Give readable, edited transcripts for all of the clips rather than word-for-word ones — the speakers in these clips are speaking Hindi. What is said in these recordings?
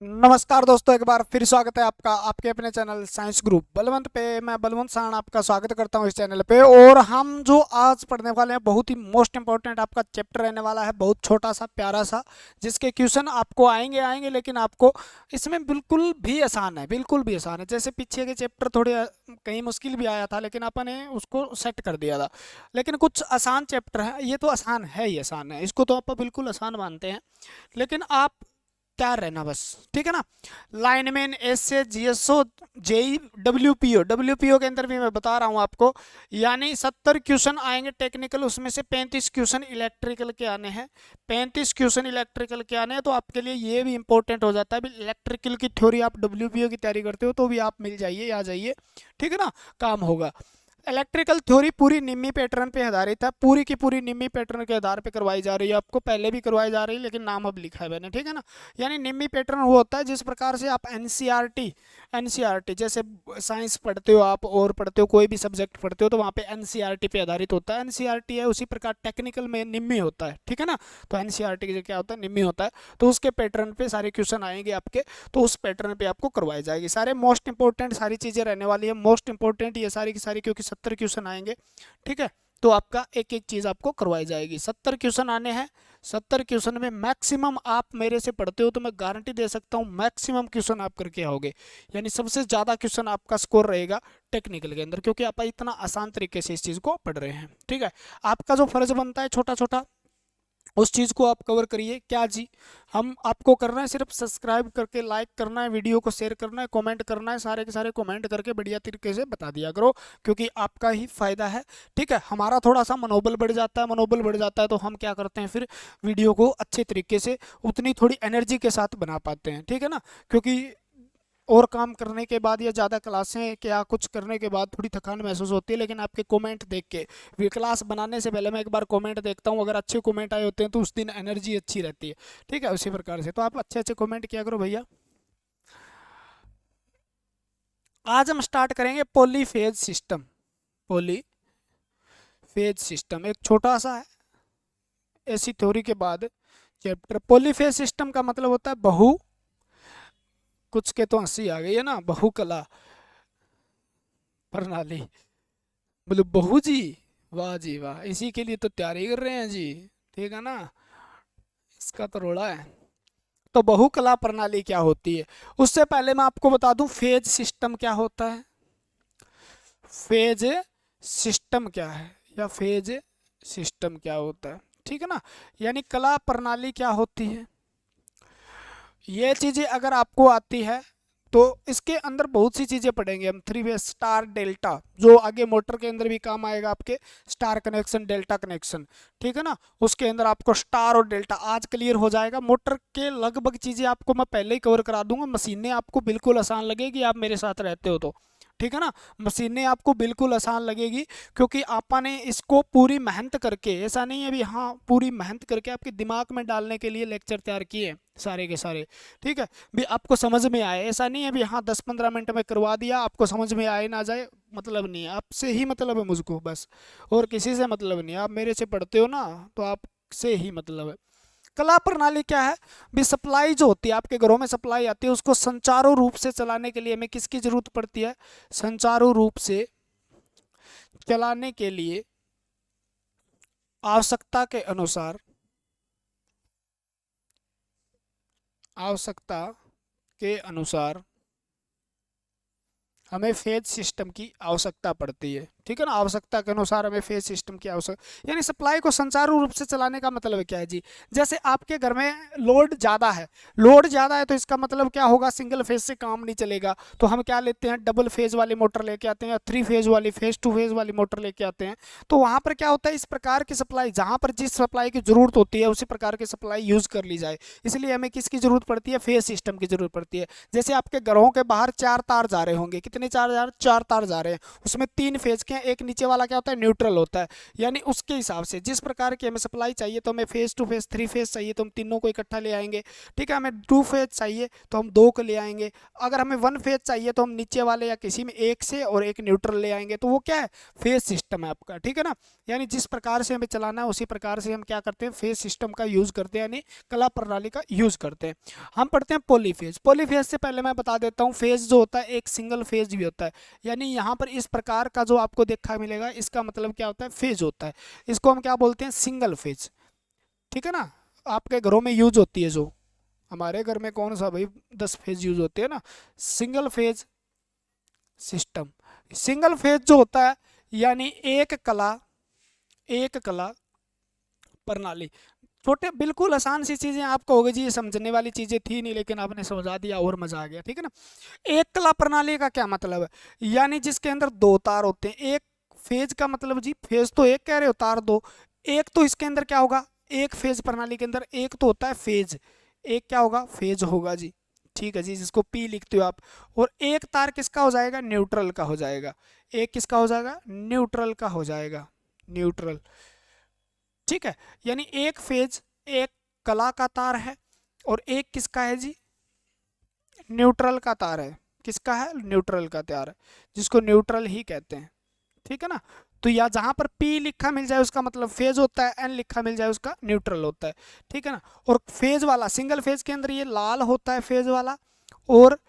नमस्कार दोस्तों, एक बार फिर स्वागत है आपका आपके अपने चैनल साइंस ग्रुप बलवंत पे। मैं बलवंत साण आपका स्वागत करता हूं इस चैनल पे। और हम जो आज पढ़ने वाले हैं बहुत ही मोस्ट इंपॉर्टेंट आपका चैप्टर रहने वाला है, बहुत छोटा सा प्यारा सा, जिसके क्वेश्चन आपको आएंगे आएंगे लेकिन आपको इसमें बिल्कुल भी आसान है, बिल्कुल भी आसान है। जैसे पीछे के चैप्टर थोड़े कहीं मुश्किल भी आया था लेकिन अपन ने उसको सेट कर दिया था। लेकिन कुछ आसान चैप्टर है, ये तो आसान है ही आसान है, इसको तो आप बिल्कुल आसान मानते हैं। लेकिन आप तैयार रहना बस, ठीक है ना। लाइनमैन, एस से जीएसओ, जेई, डब्ल्यूपीओ के अंदर भी मैं बता रहा हूँ आपको, यानी 70 क्वेश्चन आएंगे टेक्निकल, उसमें से 35 क्वेश्चन इलेक्ट्रिकल के आने हैं। 35 क्वेश्चन इलेक्ट्रिकल के आने हैं, तो आपके लिए ये भी इंपॉर्टेंट हो जाता है। भी इलेक्ट्रिकल की थ्योरी आप डब्ल्यूपीओ की तैयारी करते हो तो भी आप मिल जाइए, आ जाइए, ठीक है ना, काम होगा। इलेक्ट्रिकल थ्योरी पूरी निम्मी पैटर्न पे आधारित है, पूरी की पूरी निम्मी पैटर्न के आधार पे करवाई जा रही है। आपको पहले भी करवाई जा रही है लेकिन नाम अब लिखा है मैंने, ठीक है ना। यानी निम्मी पैटर्न वो होता है जिस प्रकार से आप एनसीईआरटी जैसे साइंस पढ़ते हो आप और पढ़ते हो, कोई भी सब्जेक्ट पढ़ते हो तो वहाँ पे एनसीईआरटी पे आधारित होता है। एनसीईआरटी है, उसी प्रकार टेक्निकल में निम्मी होता है, ठीक है ना। तो एनसीईआरटी के क्या होता है, निम्मी होता है। तो उसके पैटर्न पे सारे क्वेश्चन आएंगे आपके, तो उस पैटर्न पे आपको करवाई जाएगी। सारे मोस्ट इंपॉर्टेंट सारी चीज़ें रहने वाली है, मोस्ट इंपॉर्टेंट ये सारी की सारी, क्योंकि 70 क्वेश्चन आएंगे, ठीक है। तो आपका एक एक चीज़ आपको करवाई जाएगी। 70 क्वेश्चन आने हैं। 70 क्वेश्चन में मैक्सिमम आप मेरे से पढ़ते हो तो मैं गारंटी दे सकता हूँ मैक्सिमम क्वेश्चन आप करके आओगे। यानी सबसे ज़्यादा क्वेश्चन आपका स्कोर रहेगा टेक्निकल के अंदर, क्योंकि आप इतना आसान तरीके से इस चीज़ को पढ़ रहे हैं, ठीक है। आपका जो फर्ज बनता है छोटा छोटा, उस चीज़ को आप कवर करिए। क्या जी, हम आपको करना है सिर्फ सब्सक्राइब करके, लाइक करना है, वीडियो को शेयर करना है, कमेंट करना है, सारे के सारे कमेंट करके बढ़िया तरीके से बता दिया करो, क्योंकि आपका ही फायदा है, ठीक है। हमारा थोड़ा सा मनोबल बढ़ जाता है, मनोबल बढ़ जाता है तो हम क्या करते हैं, फिर वीडियो को अच्छे तरीके से उतनी थोड़ी एनर्जी के साथ बना पाते हैं, ठीक है ना। क्योंकि और काम करने के बाद या ज़्यादा क्लासें क्या कुछ करने के बाद थोड़ी थकान महसूस होती है, लेकिन आपके कमेंट देख के, क्लास बनाने से पहले मैं एक बार कमेंट देखता हूँ, अगर अच्छे कमेंट आए होते हैं तो उस दिन एनर्जी अच्छी रहती है, ठीक है। उसी प्रकार से तो आप अच्छे अच्छे कमेंट किया करो भैया। आज हम स्टार्ट करेंगे पॉलीफेज सिस्टम। पॉलीफेज सिस्टम एक छोटा सा है, ऐसी थ्योरी के बाद चैप्टर। पॉलीफेज सिस्टम का मतलब होता है बहु, कुछ के तो हंसी आ गई है ना, बहुकला प्रणाली, मतलब बहू जी, वाह जी वाह, इसी के लिए तो तैयारी कर रहे हैं जी, ठीक है ना। इसका तो रोड़ा है। तो बहुकला प्रणाली क्या होती है, उससे पहले मैं आपको बता दूं फेज सिस्टम क्या होता है। फेज सिस्टम क्या है, या फेज सिस्टम क्या होता है, ठीक है ना। यानी कला प्रणाली क्या होती है, ये चीज़ें अगर आपको आती है तो इसके अंदर बहुत सी चीज़ें पढ़ेंगे हम। थ्री वे, स्टार, डेल्टा, जो आगे मोटर के अंदर भी काम आएगा आपके, स्टार कनेक्शन, डेल्टा कनेक्शन, ठीक है ना। उसके अंदर आपको स्टार और डेल्टा आज क्लियर हो जाएगा। मोटर के लगभग चीज़ें आपको मैं पहले ही कवर करा दूंगा। मशीनें आपको बिल्कुल आसान लगेगी, आप मेरे साथ रहते हो तो, ठीक है ना। मशीनें आपको बिल्कुल आसान लगेगी, क्योंकि आपने इसको पूरी मेहनत करके, ऐसा नहीं है भी हाँ, पूरी मेहनत करके आपके दिमाग में डालने के लिए लेक्चर तैयार किए सारे के सारे, ठीक है। भी आपको समझ में आए, ऐसा नहीं है भी हाँ 10-15 मिनट में करवा दिया, आपको समझ में आए ना जाए मतलब नहीं है। आपसे ही मतलब है मुझको बस, और किसी से मतलब नहीं है। आप मेरे से पढ़ते हो ना तो आपसे ही मतलब है। कला प्रणाली क्या है, भी सप्लाई जो होती है आपके घरों में, सप्लाई आती है, उसको संचारू रूप से चलाने के लिए हमें किसकी जरूरत पड़ती है, संचारू रूप से चलाने के लिए आवश्यकता के अनुसार, आवश्यकता के अनुसार हमें फेज सिस्टम की आवश्यकता पड़ती है, ठीक है ना। आवश्यकता के अनुसार हमें फेज सिस्टम की आवश्यकता, यानी सप्लाई को सुचारू रूप से चलाने का मतलब क्या है जी। जैसे आपके घर में लोड ज़्यादा है, लोड ज़्यादा है तो इसका मतलब क्या होगा, सिंगल फेज से काम नहीं चलेगा, तो हम क्या लेते हैं, डबल फेज वाली मोटर लेके आते हैं, या 3 फेज वाली, फेज टू फेज वाली मोटर लेके आते हैं। तो वहाँ पर क्या होता है, इस प्रकार की सप्लाई, जहाँ पर जिस सप्लाई की जरूरत होती है उसी प्रकार की सप्लाई यूज़ कर ली जाए, इसलिए हमें किसकी जरूरत पड़ती है, फेज सिस्टम की जरूरत पड़ती है। जैसे आपके घरों के बाहर 4 तार जा रहे होंगे, कितने 4 तार जा रहे हैं, उसमें 3 फेज के हैं, एक नीचे वाला क्या होता है, न्यूट्रल होता है। यानी उसके हिसाब से जिस प्रकार की हमें सप्लाई चाहिए तो हमें फेज टू फेज, 3 फेज चाहिए तो हम तीनों को इकट्ठा ले आएंगे, ठीक है। हमें 2 फेज चाहिए तो हम 2 को ले आएंगे। अगर हमें 1 फेज चाहिए तो हम नीचे वाले या किसी में एक से और एक न्यूट्रल ले आएंगे। तो वो क्या है, फेज सिस्टम है आपका, ठीक है ना। यानी जिस प्रकार से हमें चलाना है उसी प्रकार से हम क्या करते हैं, फेज सिस्टम का यूज़ करते हैं, यानी कला प्रणाली का यूज़ करते हैं। हम पढ़ते हैं पॉलीफेज। पॉलीफेज से पहले मैं बता देता हूँ, फेज जो होता है एक सिंगल फेज भी होता है। यानी यहाँ पर इस प्रकार का जो आपको देखा मिलेगा, इसका मतलब क्या होता है, फेज होता है। इसको हम क्या बोलते हैं, सिंगल फेज, ठीक है ना। आपके घरों में यूज होती है, जो हमारे घर में कौन सा भाई 10 फेज यूज होते हैं ना, single phase system. Single phase जो होता है यानी एक कला प्रणाली। छोटे बिल्कुल आसान सी चीजें आपको होगी जी, ये समझने वाली चीजें थी नहीं लेकिन आपने समझा दिया और मजा आ गया, ठीक है ना। एक कला प्रणाली का क्या मतलब है, यानी जिसके अंदर 2 तार होते हैं। एक फेज का मतलब जी, फेज तो एक कह रहे हो, तार 2। एक तो इसके अंदर क्या होगा, एक फेज प्रणाली के अंदर एक तो होता है फेज, एक क्या होगा, फेज होगा जी, ठीक है जी, जिसको पी लिखते हो आप। और एक तार किसका हो जाएगा, न्यूट्रल का हो जाएगा। एक किसका हो जाएगा, न्यूट्रल का हो जाएगा, न्यूट्रल, ठीक है। यानी एक फेज एक कला का तार है और एक किसका है जी, न्यूट्रल का तार है। किसका है, न्यूट्रल का तार है, जिसको न्यूट्रल ही कहते हैं, ठीक है ना। तो या जहां पर P लिखा मिल जाए उसका मतलब फेज होता है, N लिखा मिल जाए उसका न्यूट्रल होता है, ठीक है ना। और फेज वाला, सिंगल फेज के अंदर ये लाल होता है फेज वाला, और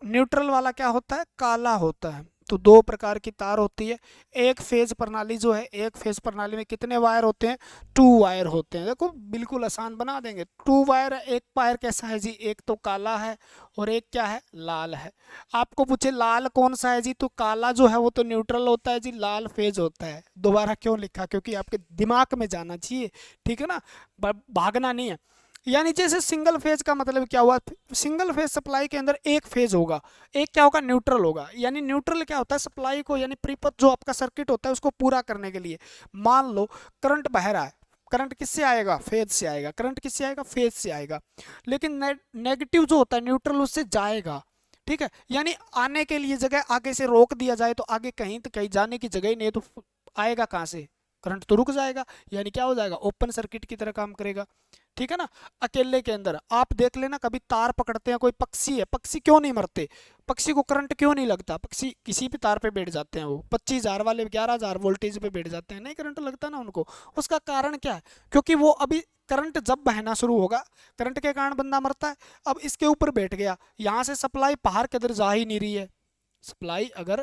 न्यूट्रल वाला क्या होता है, काला होता है। तो 2 प्रकार की तार होती है। एक फेज प्रणाली जो है, एक फेज प्रणाली में कितने वायर होते हैं, 2 वायर होते हैं। देखो बिल्कुल आसान बना देंगे, 2 वायर। एक वायर कैसा है जी, एक तो काला है और एक क्या है, लाल है। आपको पूछे लाल कौन सा है जी, तो काला जो है वो तो न्यूट्रल होता है जी, लाल फेज होता है। दोबारा क्यों लिखा, क्योंकि आपके दिमाग में जाना चाहिए, ठीक है ना, भागना नहीं है। यानी जैसे सिंगल फेज का मतलब क्या हुआ, सिंगल फेज सप्लाई के अंदर एक फेज होगा, एक क्या होगा, न्यूट्रल होगा। यानी न्यूट्रल क्या होता है, सप्लाई को यानी प्रीपथ जो आपका सर्किट होता है उसको पूरा करने के लिए। मान लो करंट बह रहा है, करंट किससे आएगा, फेज से आएगा। करंट किससे आएगा, फेज से आएगा। लेकिन नेगेटिव जो होता है न्यूट्रल, उससे जाएगा, ठीक है। यानी आने के लिए जगह आगे से रोक दिया जाए तो आगे कहीं तो कहीं जाने की जगह ही नहीं, तो आएगा कहाँ से, करंट तो रुक जाएगा। यानी क्या हो जाएगा, ओपन सर्किट की तरह काम करेगा, ठीक है ना। अकेले के अंदर आप देख लेना, कभी तार पकड़ते हैं, कोई पक्षी है, पक्षी क्यों नहीं मरते, पक्षी को करंट क्यों नहीं लगता, पक्षी किसी भी तार पे बैठ जाते हैं, वो 25,000 वाले 11,000 वोल्टेज पे बैठ जाते हैं, नहीं करंट लगता ना उनको। उसका कारण क्या है, क्योंकि वो अभी करंट जब बहना शुरू होगा, करंट के कारण बंदा मरता है। अब इसके ऊपर बैठ गया, यहाँ से सप्लाई बाहर के अंदर जा ही नहीं रही है, सप्लाई अगर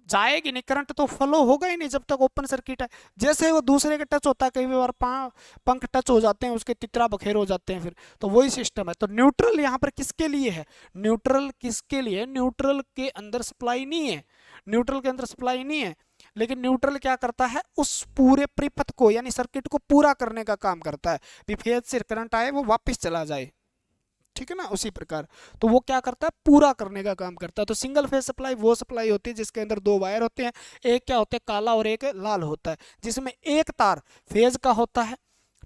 जाएगी नहीं, करंट तो फ्लो होगा ही नहीं जब तक ओपन सर्किट है। जैसे वो दूसरे के टच होता है, कई बार पंख टच हो जाते हैं, उसके तितरा बखेर हो जाते हैं, फिर तो वही सिस्टम है। तो न्यूट्रल यहाँ पर किसके लिए है, न्यूट्रल किसके लिए, न्यूट्रल के अंदर सप्लाई नहीं है, न्यूट्रल के अंदर सप्लाई नहीं है। लेकिन न्यूट्रल क्या करता है, उस पूरे परिपथ को यानी सर्किट को पूरा करने का काम करता है। भी फेज से करंट आए वो वापस चला जाए, ठीक है ना, उसी प्रकार। तो वो क्या करता है, पूरा करने का काम करता है। तो सिंगल फेज सप्लाई वो सप्लाई होती है जिसके अंदर 2 वायर होते हैं, एक क्या होता है, काला और एक लाल होता है, जिसमें एक तार फेज का होता है,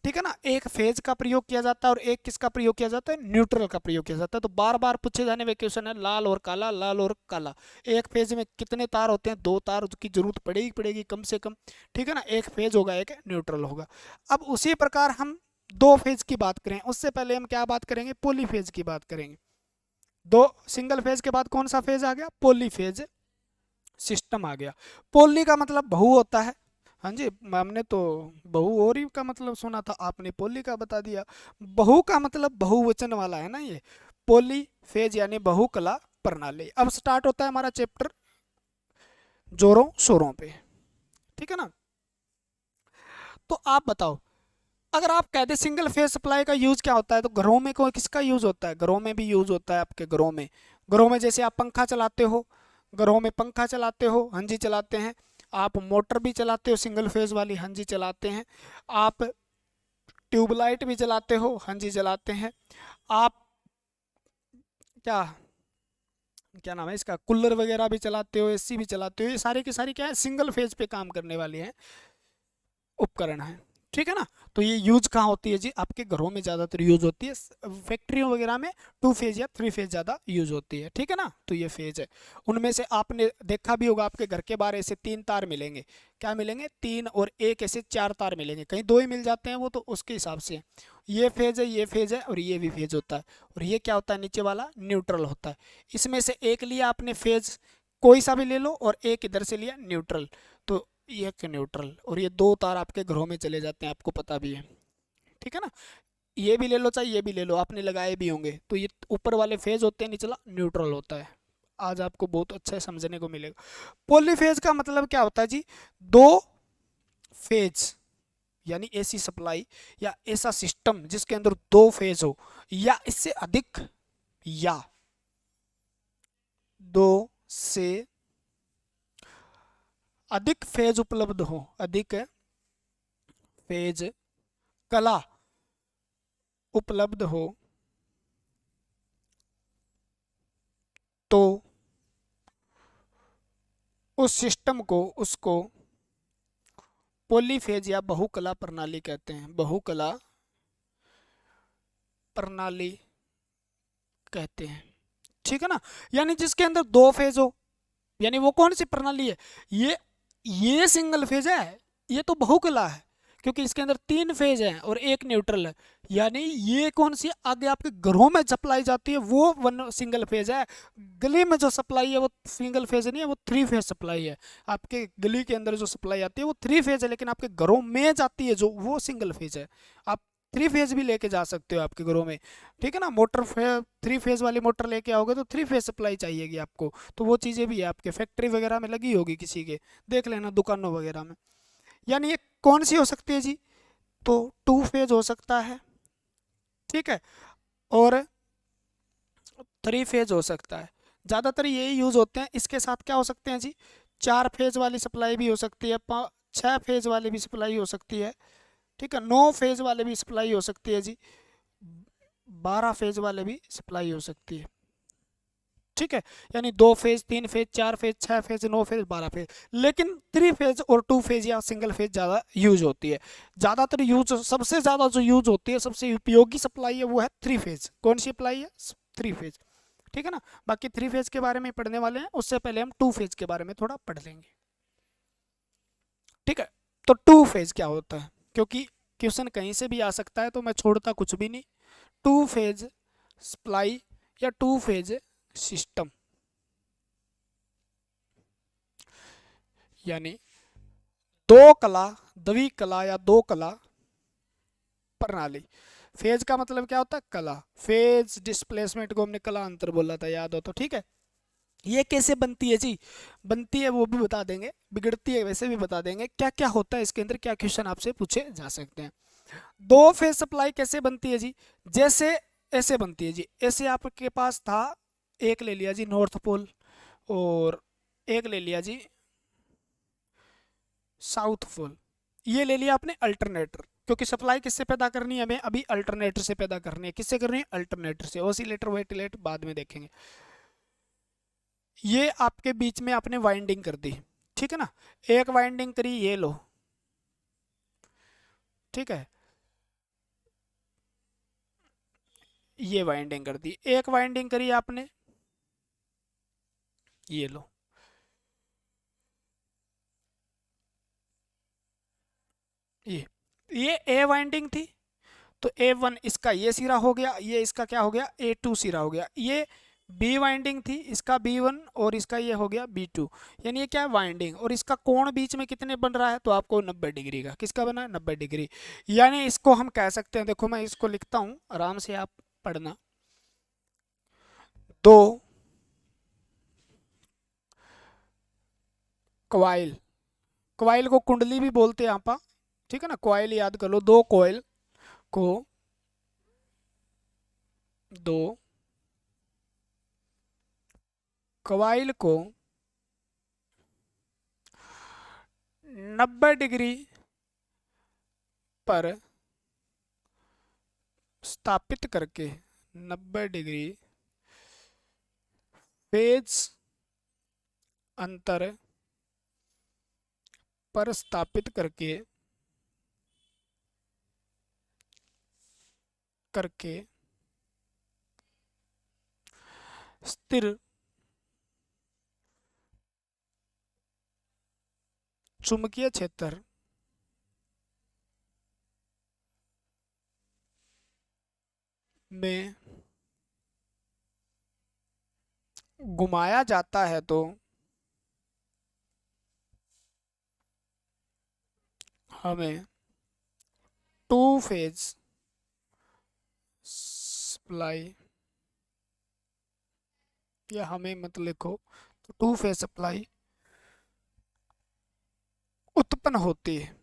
ठीक है ना। एक फेज का प्रयोग किया जाता है और एक किसका प्रयोग किया जाता है, न्यूट्रल का प्रयोग किया जाता है। तो बार बार पूछे जाने वाले क्वेश्चन है लाल और काला, लाल और काला। एक फेज में कितने तार होते हैं, 2 तार की जरूरत पड़ेगी कम से कम, ठीक है ना। एक फेज होगा, एक न्यूट्रल होगा। अब उसी प्रकार हम 2 फेज की बात करें, उससे पहले हम क्या बात करेंगे, पॉलीफेज की बात करेंगे। 2 सिंगल फेज के बाद कौन सा फेज आ गया, पॉलीफेज सिस्टम आ गया। पॉली का मतलब बहु होता है, हाँ जी, हमने तो बहु और ही का मतलब सुना था, आपने पॉली का बता दिया। बहु का मतलब बहुवचन वाला है ना ये, पॉली फेज यानी बहुकला प्रणाली। अब स्टार्ट होता है हमारा चैप्टर जोरों शोरों पे, ठीक है ना। तो आप बताओ, अगर आप कहते सिंगल फेज सप्लाई का यूज क्या होता है, तो घरों में कोई किसका यूज होता है, घरों में भी यूज होता है आपके घरों में। घरों में जैसे आप पंखा चलाते हो, घरों में पंखा चलाते हो, हाँ जी चलाते हैं। आप मोटर भी चलाते हो सिंगल फेज वाली, हाँ जी चलाते हैं। आप ट्यूबलाइट भी चलाते हो, हाँ जी चलाते हैं। आप क्या क्या नाम है इसका, कूलर वगैरह भी चलाते हो, एसी भी चलाते हो। ये सारी की सारी क्या है, सिंगल फेज पे काम करने वाली है उपकरण है, ठीक है ना। तो ये यूज कहाँ होती है जी, आपके घरों में ज़्यादातर यूज होती है, फैक्ट्रियों वगैरह में 2 फेज या 3 फेज ज़्यादा यूज होती है, ठीक है ना। तो ये फेज है। उनमें से आपने देखा भी होगा, आपके घर के बाहर ऐसे 3 तार मिलेंगे, क्या मिलेंगे, 3 और 1 ऐसे 4 तार मिलेंगे, कहीं 2 ही मिल जाते हैं, वो तो उसके हिसाब से ये फेज है, ये फेज है, और ये भी फेज होता है। और ये क्या होता है, नीचे वाला न्यूट्रल होता है। इसमें से एक लिया आपने फेज, कोई सा भी ले लो, और एक इधर से लिया न्यूट्रल, तो ये एक न्यूट्रल, और ये 2 तार आपके घरों में चले जाते हैं, आपको पता भी है, ठीक है ना। ये भी ले लो चाहे ये भी ले लो, आपने लगाए भी होंगे, तो ये ऊपर वाले फेज होते हैं, निचला न्यूट्रल होता है। आज आपको बहुत अच्छा समझने को मिलेगा। पॉलीफेज का मतलब क्या होता है जी, 2 फेज, यानी ऐसी सप्लाई या ऐसा सिस्टम जिसके अंदर 2 फेज हो, या इससे अधिक, या 2 से अधिक फेज उपलब्ध हो, अधिक फेज कला उपलब्ध हो, तो उस सिस्टम को, उसको पॉलीफेज या बहुकला प्रणाली कहते हैं, बहुकला प्रणाली कहते हैं, ठीक है ना। यानी जिसके अंदर 2 फेज हो, यानी वो कौन सी प्रणाली है, ये सिंगल फेज है, ये तो बहुकला है, क्योंकि इसके अंदर 3 फेज है और एक न्यूट्रल है। यानी ये कौन सी आगे आपके घरों में सप्लाई जाती है, वो वन सिंगल फेज है। गली में जो सप्लाई है वो सिंगल फेज नहीं है, वो 3 फेज सप्लाई है। आपके गली के अंदर जो सप्लाई आती है वो 3 फेज है, लेकिन आपके घरों में जाती है जो, वो सिंगल फेज है। आप 3 फेज भी लेके जा सकते हो आपके घरों में, ठीक है ना। मोटर 3 फेज वाली मोटर लेके आओगे तो 3 फेज सप्लाई चाहिएगी आपको, तो वो चीज़ें भी है आपके फैक्ट्री वगैरह में लगी होगी किसी के, देख लेना दुकानों वगैरह में। यानी ये कौन सी हो सकती है जी, तो 2 फेज हो सकता है, ठीक है, और 3 फेज हो सकता है। ज़्यादातर यही यूज़ होते हैं। इसके साथ क्या हो सकते हैं जी, 4 फेज वाली सप्लाई भी हो सकती है, 6 फेज वाली भी सप्लाई हो सकती है, ठीक है, 9 फेज वाले भी सप्लाई हो सकती है जी, 12 फेज वाले भी सप्लाई हो सकती है, ठीक है। यानी 2 phase, 3 phase, 4 phase, 6 phase, 9 phase, 12 phase, लेकिन 3 फेज और 2 फेज या सिंगल फेज ज़्यादा यूज होती है। ज़्यादातर यूज, सबसे ज़्यादा जो यूज होती है, सबसे उपयोगी सप्लाई है वो है 3 फेज। कौन सी सप्लाई है, 3 फेज, ठीक है ना। बाकी 3 फेज के बारे में पढ़ने वाले हैं, उससे पहले हम 2 फेज के बारे में थोड़ा पढ़ लेंगे, ठीक है। तो 2 फेज क्या होता है, क्योंकि क्वेश्चन कहीं से भी आ सकता है, तो मैं छोड़ता कुछ भी नहीं। 2 फेज सप्लाई या 2 फेज सिस्टम, यानी दो कला, द्विकला या दो कला प्रणाली। फेज का मतलब क्या होता है, कला। फेज डिस्प्लेसमेंट को हमने कला अंतर बोला था, याद हो तो, ठीक है। ये कैसे बनती है जी, बनती है वो भी बता देंगे, बिगड़ती है वैसे भी बता देंगे, क्या क्या होता है इसके अंदर, क्या क्वेश्चन आपसे पूछे जा सकते हैं। 2 फेज सप्लाई कैसे बनती है जी, जैसे ऐसे बनती है जी, ऐसे आपके पास था, एक ले लिया जी नॉर्थ पोल, और एक ले लिया जी साउथ पोल, ये ले लिया आपने अल्टरनेटर, क्योंकि सप्लाई किससे पैदा करनी है हमें, अभी अल्टरनेटर से पैदा करनी है। किससे करनी है, अल्टरनेटर से। ऑसिलेटर वेटिलेटर बाद में देखेंगे। ये आपके बीच में आपने वाइंडिंग कर दी, ठीक है ना, एक वाइंडिंग करी, ये लो, ठीक है, ये वाइंडिंग कर दी, एक वाइंडिंग करी आपने, ये लो, ये ये ए वाइंडिंग थी, तो A1 इसका ये सिरा हो गया, ये इसका क्या हो गया, A2 सिरा हो गया। ये बी वाइंडिंग थी, इसका B1, और इसका ये हो गया B2। यानी ये क्या है, वाइंडिंग, और इसका कोण बीच में कितने बन रहा है, तो आपको 90 डिग्री का, किसका बना है, 90 डिग्री। यानी इसको हम कह सकते हैं, देखो मैं इसको लिखता हूँ, आराम से आप पढ़ना। दो क्वाइल, क्वाइल को कुंडली भी बोलते हैं आप, ठीक है ना, क्वाइल याद कर लो। दो कॉइल को, दो क्वाइल को 90 डिग्री पर स्थापित करके, 90 डिग्री फेज अंतर पर स्थापित करके करके स्थिर चुंबकीय क्षेत्र में घुमाया जाता है तो हमें टू फेज सप्लाई, या हमें मत लिखो, तो टू फेज सप्लाई उत्पन्न होती है।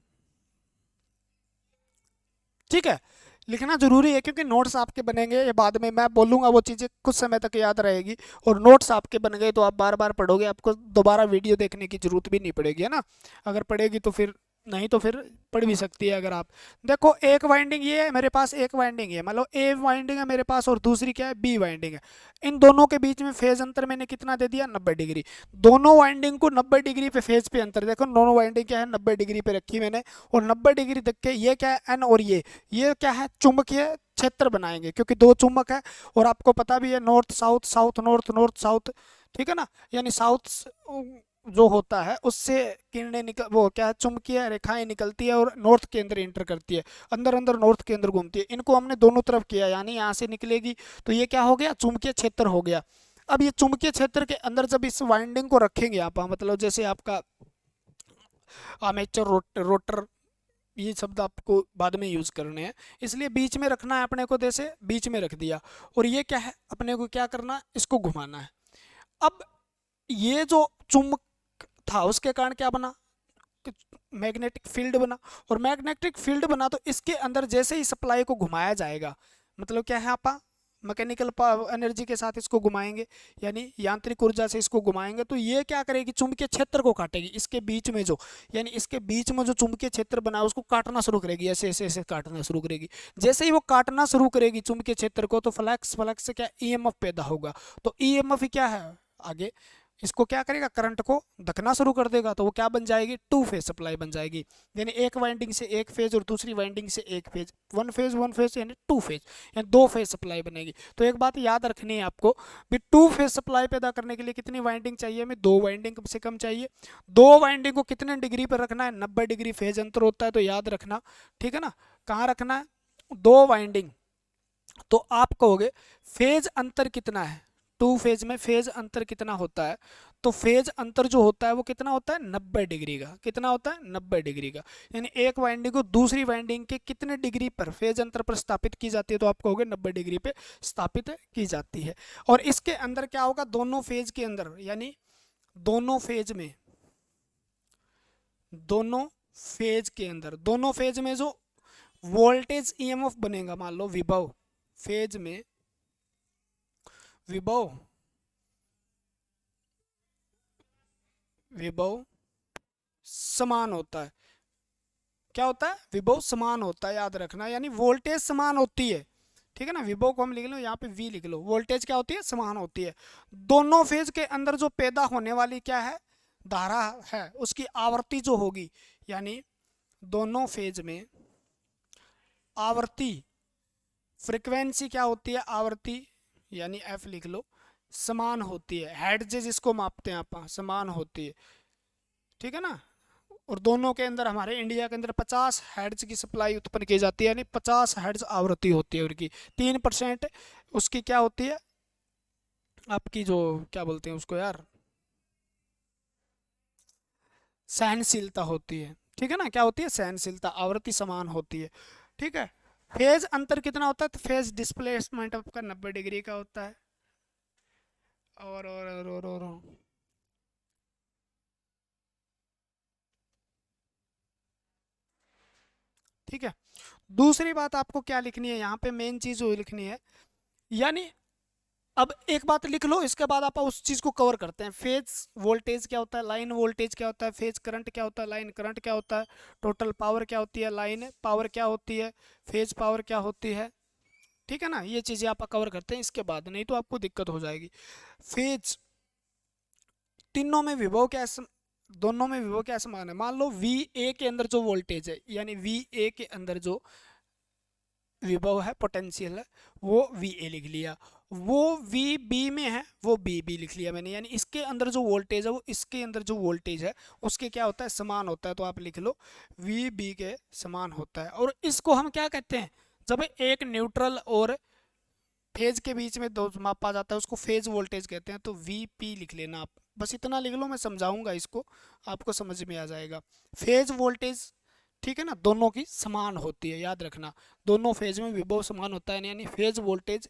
ठीक है, लिखना जरूरी है क्योंकि नोट्स आपके बनेंगे, ये बाद में मैं बोलूंगा वो चीज़ें कुछ समय तक याद रहेगी, और नोट्स आपके बन गए तो आप बार बार पढ़ोगे, आपको दोबारा वीडियो देखने की जरूरत भी नहीं पड़ेगी, है ना। अगर पड़ेगी तो फिर, नहीं तो फिर पढ़ भी सकती है। अगर आप देखो, एक वाइंडिंग ये है मेरे पास, एक वाइंडिंग है, मतलब ए वाइंडिंग है मेरे पास और दूसरी क्या है, बी वाइंडिंग है। इन दोनों के बीच में फेज अंतर मैंने कितना दे दिया, 90 डिग्री। दोनों वाइंडिंग को 90 डिग्री पे फेज पे अंतर देखो, दोनों वाइंडिंग क्या है, 90 डिग्री पे रखी मैंने, और 90 डिग्री देख के ये क्या है, एन, और ये क्या है, चुंबकीय क्षेत्र बनाएंगे, क्योंकि दो चुंबक है, और आपको पता भी है north south, south north, north south, ठीक है ना। यानी साउथ जो होता है उससे किरणें निकल, वो क्या है, चुंबकीय रेखाएं निकलती है और नॉर्थ के अंदर इंटर करती है, अंदर अंदर नॉर्थ के अंदर घूमती है। इनको हमने दोनों तरफ किया, यानी यहाँ से निकलेगी तो ये क्या हो गया, चुंबकीय क्षेत्र हो गया। अब ये चुंबकीय क्षेत्र के अंदर जब इस वाइंडिंग को रखेंगे आप, मतलब जैसे आपका आर्मेचर, रोटर, ये शब्द आपको बाद में यूज करने हैं, इसलिए बीच में रखना है अपने को, जैसे बीच में रख दिया, और ये क्या है, अपने को क्या करना है, इसको घुमाना है। अब ये जो चुंबक था उसके कारण क्या बना, मैग्नेटिक फील्ड बना, और मैग्नेटिक फील्ड बना तो इसके अंदर जैसे ही सप्लाई को घुमाया जाएगा, मतलब क्या है, आप मैकेनिकल एनर्जी के साथ इसको घुमाएंगे, यानी यांत्रिक ऊर्जा से इसको घुमाएंगे, तो ये क्या करेगी, चुंबकीय क्षेत्र को काटेगी, इसके बीच में जो, यानी इसके बीच में जो चुंबकीय क्षेत्र बना है उसको काटना शुरू करेगी, ऐसे ऐसे ऐसे काटना शुरू करेगी। जैसे ही वो काटना शुरू करेगी चुंबकीय क्षेत्र को, तो फ्लक्स, फ्लक्स से क्या, ईएमएफ पैदा होगा। तो ईएमएफ ही क्या है, आगे इसको क्या करेगा, करंट को धकना शुरू कर देगा, तो वो क्या बन जाएगी, टू फेज सप्लाई बन जाएगी। यानी एक वाइंडिंग से एक फेज और दूसरी वाइंडिंग से एक फेज, वन फेज यानी टू फेज, यानी दो फेज सप्लाई बनेगी। तो एक बात याद रखनी है आपको भी, टू फेज सप्लाई पैदा करने के लिए कितनी वाइंडिंग चाहिए, हमें दो वाइंडिंग कम से कम चाहिए। दो वाइंडिंग को कितने डिग्री पर रखना है, 90 डिग्री फेज अंतर होता है, तो याद रखना, ठीक है ना। कहाँ रखना है, दो वाइंडिंग, तो आप कहोगे फेज अंतर कितना है, टू फेज में फेज अंतर कितना होता है, तो फेज अंतर जो होता है वो कितना होता है, 90 डिग्री का। कितना होता है, 90 डिग्री का। यानी एक वाइंडिंग को दूसरी वाइंडिंग के कितने डिग्री पर, फेज अंतर पर स्थापित की जाती है, तो आप कहोगे 90 डिग्री पे स्थापित की जाती है। और इसके अंदर क्या होगा, दोनों फेज के अंदर, यानी दोनों फेज में, दोनों फेज के अंदर, दोनों फेज में जो वोल्टेज ईएमएफ बनेगा, मान लो विभव, फेज में विभव, विभव समान होता है। क्या होता है, विभव समान होता है, याद रखना, यानी वोल्टेज समान होती है, ठीक है ना। विभव को हम लिख लो, यहाँ पे वी लिख लो, वोल्टेज क्या होती है, समान होती है। दोनों फेज के अंदर जो पैदा होने वाली क्या है, धारा है, उसकी आवृत्ति जो होगी, यानी दोनों फेज में आवृत्ति, फ्रीक्वेंसी क्या होती है, आवृत्ति, यानी एफ लिख लो, समान होती है। हेर्ट्ज जिसको मापते हैं आप, समान होती है, ठीक है ना। और दोनों के अंदर, हमारे इंडिया के अंदर 50 हेर्ट्ज की सप्लाई उत्पन्न की जाती है, यानी 50 हेर्ट्ज आवृत्ति होती है उनकी। 3% उसकी क्या होती है, आपकी जो क्या बोलते हैं उसको यार, सहनशीलता होती है, ठीक है ना। क्या होती है, सहनशीलता, आवृत्ति समान होती है, ठीक है। फेज अंतर कितना होता है, तो फेज डिस्प्लेसमेंट आपका 90 डिग्री का होता है। और ठीक है। दूसरी बात आपको क्या लिखनी है, यहाँ पे मेन चीज वो लिखनी है, यानी अब एक बात लिख लो, इसके बाद आप उस चीज को कवर करते हैं। फेज वोल्टेज क्या होता है, लाइन वोल्टेज क्या होता है, फेज करंट क्या होता है, लाइन करंट क्या होता है, टोटल पावर क्या होती है, लाइन पावर क्या होती है, फेज पावर क्या होती है, ठीक है ना। ये चीजें आप कवर करते हैं इसके बाद, नहीं तो आपको दिक्कत हो जाएगी। फेज, तीनों में विभव क्या दोनों में विभव क्या समान है। मान लो वी ए के अंदर जो वोल्टेज है, यानी वी ए के अंदर जो विभव है, पोटेंशियल है, वो VA लिख लिया। वो VB में है, वो BB लिख लिया मैंने। यानी इसके अंदर जो वोल्टेज है वो इसके अंदर जो वोल्टेज है उसके क्या होता है, समान होता है। तो आप लिख लो VB के समान होता है। और इसको हम क्या कहते हैं, जब एक न्यूट्रल और फेज के बीच में दो मापा जाता है उसको फेज वोल्टेज कहते हैं। तो VP लिख लेना आप, बस इतना लिख लो, मैं समझाऊंगा इसको, आपको समझ में आ जाएगा। फेज वोल्टेज, ठीक है ना, दोनों की समान होती है, याद रखना। दोनों फेज में विभव समान होता है, यानी फेज वोल्टेज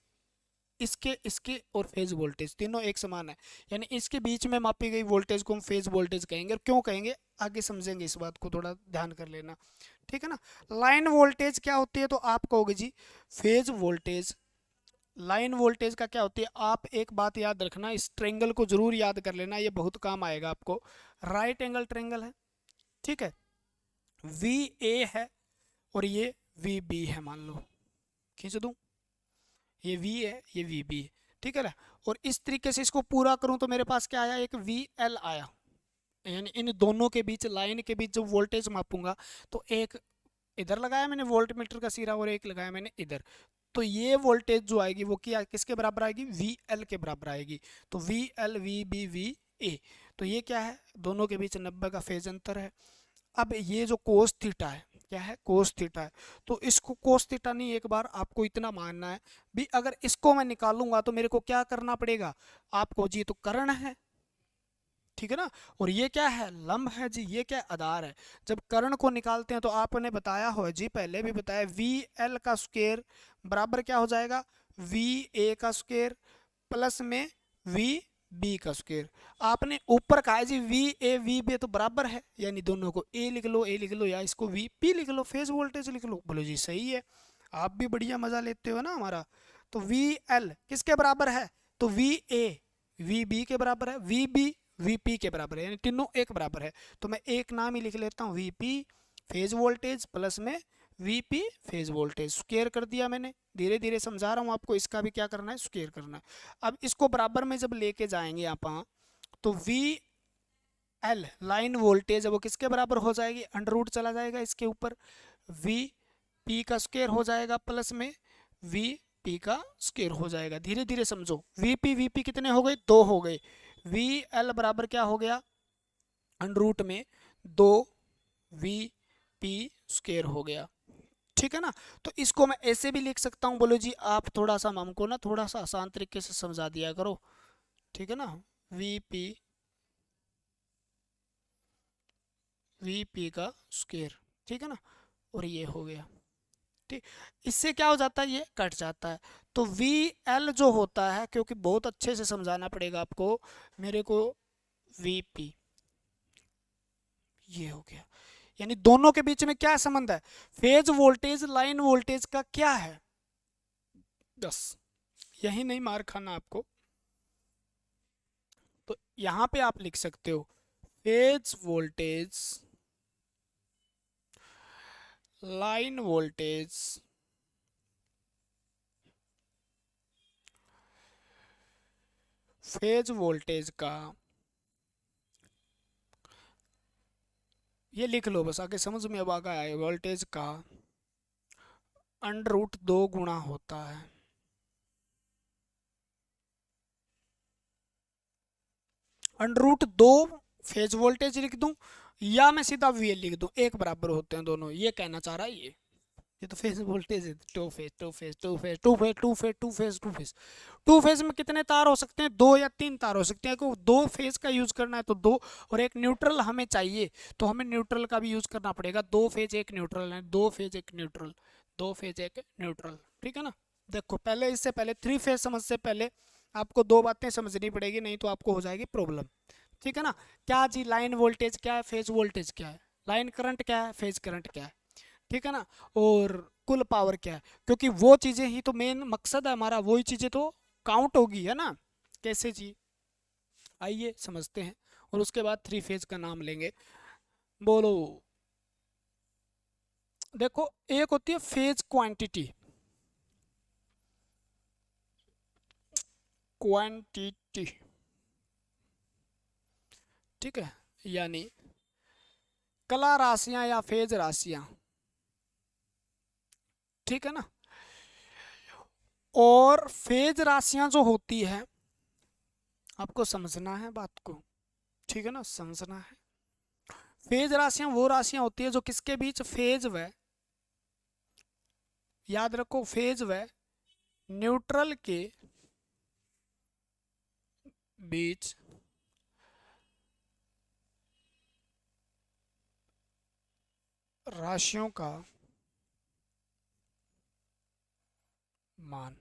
इसके इसके और फेज वोल्टेज तीनों एक समान है। यानी इसके बीच में मापी गई वोल्टेज को हम फेज वोल्टेज कहेंगे। और क्यों कहेंगे आगे समझेंगे, इस बात को थोड़ा ध्यान कर लेना, ठीक है ना। लाइन वोल्टेज क्या होती है, तो आप कहोगे जी फेज वोल्टेज। लाइन वोल्टेज का क्या होती है, आप एक बात याद रखना, इस ट्रेंगल को जरूर याद कर लेना, ये बहुत काम आएगा आपको। राइट एंगल ट्रेंगल है, ठीक है, VA है और ये VB है, मान लो खींच दूं, ये V है, ये VB है, ठीक है ना। और इस तरीके से इसको पूरा करूं तो मेरे पास क्या आया, एक VL आया। यानी इन दोनों के बीच, लाइन के बीच जब वोल्टेज मापूंगा तो एक इधर लगाया मैंने वोल्ट मीटर का सिरा और एक लगाया मैंने इधर, तो ये वोल्टेज जो आएगी वो क्या किसके बराबर आएगी, VL के बराबर आएगी। तो VL VB VA, तो ये क्या है, दोनों के बीच 90 का फेज अंतर है। अब ये जो कोस थीटा है, क्या है, कोस थीटा है, तो इसको कोस थीटा नहीं, एक बार आपको इतना मानना है भी, अगर इसको मैं निकालूंगा तो मेरे को क्या करना पड़ेगा आपको जी, तो कर्ण है, ठीक है ना। और ये क्या है, लंब है जी, ये क्या आधार है। जब कर्ण को निकालते हैं तो आपने बताया हो जी, पहले भी बताया, VL का स्क्वायर बराबर क्या हो जाएगा, VA का स्क्वायर प्लस में VB का स्क्वायर। आपने ऊपर कहा है जी VA VB तो बराबर है, यानी दोनों को A लिख लो, A लिख लो, या इसको VP लिख लो, फेज वोल्टेज लिख लो। बोलो जी सही है, आप भी बढ़िया मजा लेते हो ना हमारा। तो VL किसके बराबर है, तो VA VB के बराबर है, VB VP के बराबर है, यानी तीनों एक बराबर है। तो मैं एक नाम ही लिख लेता हूँ, VP फेज वोल्टेज प्लस में VP फेज वोल्टेज, स्क्वायर कर दिया मैंने। धीरे धीरे समझा रहा हूँ आपको, इसका भी क्या करना है, स्क्वायर करना है। अब इसको बराबर में जब लेके जाएंगे आप, तो VL लाइन वोल्टेज है वो किसके बराबर हो जाएगी, अंडर रूट चला जाएगा इसके ऊपर, VP का स्क्वायर हो जाएगा प्लस में VP का स्क्वायर हो जाएगा। धीरे धीरे समझो, VP कितने हो गए, 2 हो गए। VL बराबर क्या हो गया, अंडर रूट में 2 VP स्क्वायर हो गया, ठीक है ना। तो इसको मैं ऐसे भी लिख सकता हूँ, बोलो जी आप थोड़ा सा हमको ना थोड़ा सा आसान तरीके से समझा दिया करो, ठीक है ना। VP का स्क्वायर, ठीक है ना, और ये हो गया, ठीक। इससे क्या हो जाता है, ये कट जाता है। तो VL जो होता है, क्योंकि बहुत अच्छे से समझाना पड़ेगा आपको मेरे को, VP ये हो गया। यानी दोनों के बीच में क्या संबंध है, फेज वोल्टेज लाइन वोल्टेज का क्या है, बस यही नहीं मार खाना आपको। तो यहां पे आप लिख सकते हो phase voltage line voltage phase voltage का, ये लिख लो बस, आगे समझ में अब आ गया है, वोल्टेज का अंडर रूट 2 गुना होता है, अंडर रूट 2 फेज वोल्टेज लिख दूं या मैं सीधा VL लिख दूं, एक बराबर होते हैं दोनों, ये कहना चाह रहा है ये तो फेज वोल्टेज है। Two phase two phase two phase two phase two phase two phase two phase two phase में कितने तार हो सकते हैं, 2 या 3 तार हो सकते हैं। को 2 फेज का यूज करना है तो 2, और एक न्यूट्रल हमें चाहिए तो हमें न्यूट्रल का भी यूज करना पड़ेगा। 2 फेज एक न्यूट्रल है, 2 फेज एक न्यूट्रल, 2 फेज एक न्यूट्रल, ठीक है ना। देखो पहले, इससे पहले 3 फेज समझ से पहले आपको 2 बातें समझनी पड़ेगी, नहीं तो आपको हो जाएगी प्रॉब्लम, ठीक है ना। क्या जी, लाइन वोल्टेज क्या है, फेज वोल्टेज क्या है, लाइन करंट क्या है, फेज करंट क्या है, ठीक है ना, और कुल पावर क्या है। क्योंकि वो चीजें ही तो मेन मकसद है हमारा, वही चीजें तो काउंट होगी, है ना। कैसे जी, आइए समझते हैं, और उसके बाद 3 फेज का नाम लेंगे। बोलो, देखो एक होती है फेज क्वांटिटी, क्वांटिटी, ठीक है, यानी कला राशियां या फेज राशियां, ठीक है ना। और फेज राशियां जो होती है, आपको समझना है बात को, ठीक है ना, समझना है। फेज राशियां वो राशियां होती है जो किसके बीच, फेज व, याद रखो, फेज व न्यूट्रल के बीच राशियों का मान,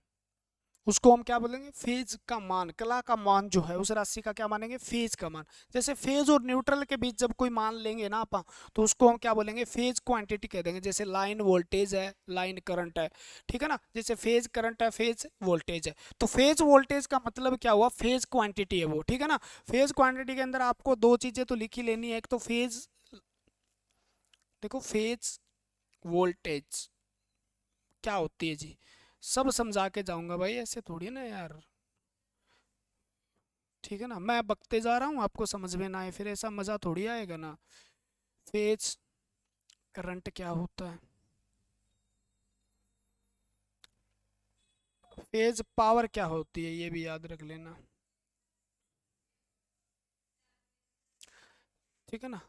उसको हम क्या बोलेंगे, फेज का मान, कला का मान जो है उस राशि का क्या मानेंगे, फेज का मान। जैसे फेज और न्यूट्रल के बीच जब कोई मान लेंगे ना अपन, तो उसको हम क्या बोलेंगे, फेज क्वांटिटी कह देंगे। जैसे लाइन वोल्टेज है, लाइन करंट है, ठीक है ना, जैसे फेज करंट है, फेज वोल्टेज है। तो फेज वोल्टेज का मतलब क्या हुआ, फेज क्वांटिटी है वो, ठीक है ना। फेज क्वांटिटी के अंदर आपको दो चीजें तो लिखी लेनी है, एक तो फेज, देखो फेज वोल्टेज क्या होती है जी, सब समझा के जाऊंगा भाई, ऐसे थोड़ी ना यार, ठीक है ना। मैं बकते जा रहा हूँ, आपको समझ में ना आए फिर ऐसा मज़ा थोड़ी आएगा ना। फेज करंट क्या होता है, फेज पावर क्या होती है, ये भी याद रख लेना, ठीक है ना।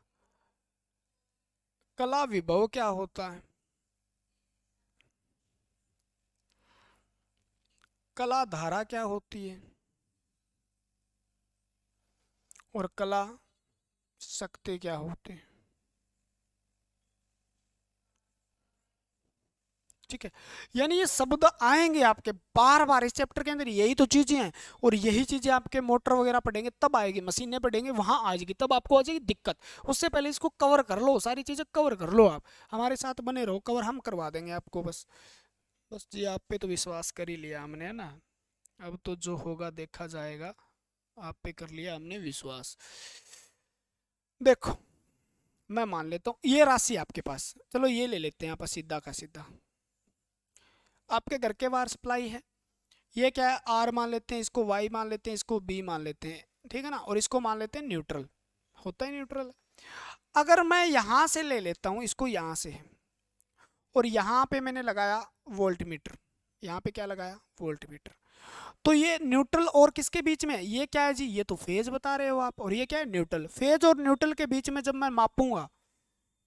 कला विभव क्या होता है, कला धारा क्या होती है, और कला शक्ति क्या होती है, ठीक है। यानी ये शब्द आएंगे आपके बार बार इस चैप्टर के अंदर, यही तो चीजें हैं। और यही चीजें आपके मोटर वगैरह पढ़ेंगे तब आएगी, मशीनें पढ़ेंगे वहां आएगी, तब आपको आ जाएगी दिक्कत। उससे पहले इसको कवर कर लो, सारी चीजें कवर कर लो, आप हमारे साथ बने रहो, कवर हम करवा देंगे आपको। बस बस जी, आप पे तो विश्वास कर ही लिया हमने, है ना। अब तो जो होगा देखा जाएगा, आप पे कर लिया हमने विश्वास। देखो, मैं मान लेता हूँ ये राशि आपके पास, चलो ये ले लेते हैं आप सीधा का सीधा, आपके घर के बाहर सप्लाई है। ये क्या है, आर मान लेते हैं, इसको वाई मान लेते हैं, इसको बी मान लेते हैं, ठीक है ना, और इसको मान लेते हैं न्यूट्रल, होता है न्यूट्रल। अगर मैं यहां से ले लेता हूं इसको, यहां से, और यहाँ पे मैंने लगाया वोल्ट मीटर, यहाँ पे क्या लगाया, वोल्ट मीटर, तो ये न्यूट्रल और किसके बीच में, ये क्या है जी, ये तो फेज बता रहे हो आप, और ये क्या है, न्यूट्रल। फेज और न्यूट्रल के बीच में जब मैं मापूंगा,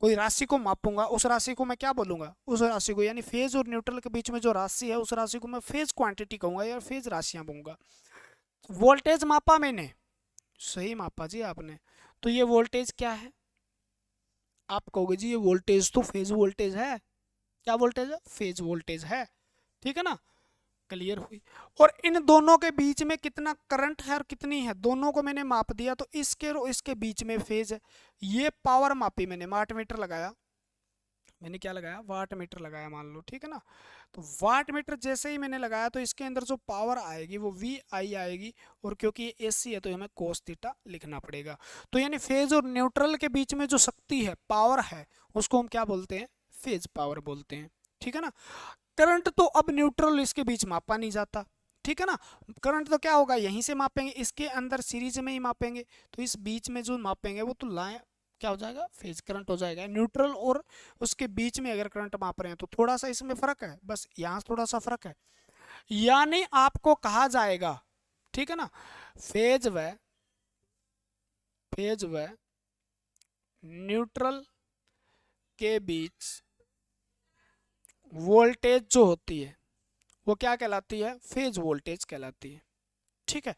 कोई राशि को मापूंगा, उस राशि को मैं क्या बोलूंगा, उस राशि को, यानी फेज और न्यूट्रल के बीच में जो राशि है उस राशि को मैं फेज क्वांटिटी कहूंगा या फेज राशियां कहूंगा। वोल्टेज मापा मैंने, सही मापा जी आपने, तो ये वोल्टेज क्या है, आप कहोगे जी ये वोल्टेज तो फेज वोल्टेज है, क्या वोल्टेज है, फेज वोल्टेज है, ठीक है ना, क्लियर हुई। और इन दोनों के बीच में कितना करंट है और कितनी है, दोनों को मैंने माप दिया, तो इसके और इसके बीच में फेज है। ये पावर मापी मैंने, वाट मीटर लगाया, मैंने क्या लगाया, वाट मीटर लगाया मान लो, ठीक है ना। तो वाट मीटर जैसे ही मैंने लगाया, तो इसके अंदर जो पावर आएगी वो वी आई आएगी, और क्योंकि ये एसी है तो हमें कोस थीटा लिखना पड़ेगा। तो यानी फेज और न्यूट्रल के बीच में जो शक्ति है, पावर है, उसको हम क्या बोलते हैं, फेज पावर बोलते हैं, ठीक है ना। करंट तो अब न्यूट्रल इसके बीच मापा नहीं जाता, ठीक है ना। करंट तो क्या होगा, यहीं से मापेंगे, इसके अंदर सीरीज में ही मापेंगे, तो इस बीच में जो मापेंगे वो तो लाइन क्या हो जाएगा, फेज करंट हो जाएगा। न्यूट्रल और उसके बीच में अगर करंट माप रहे हैं तो थोड़ा सा इसमें फर्क है, बस यहाँ थोड़ा सा फर्क है। यानी आपको कहा जाएगा, ठीक है ना, फेज व फेज व न्यूट्रल के बीच वोल्टेज जो होती है वो क्या कहलाती है, फेज वोल्टेज कहलाती है, ठीक है।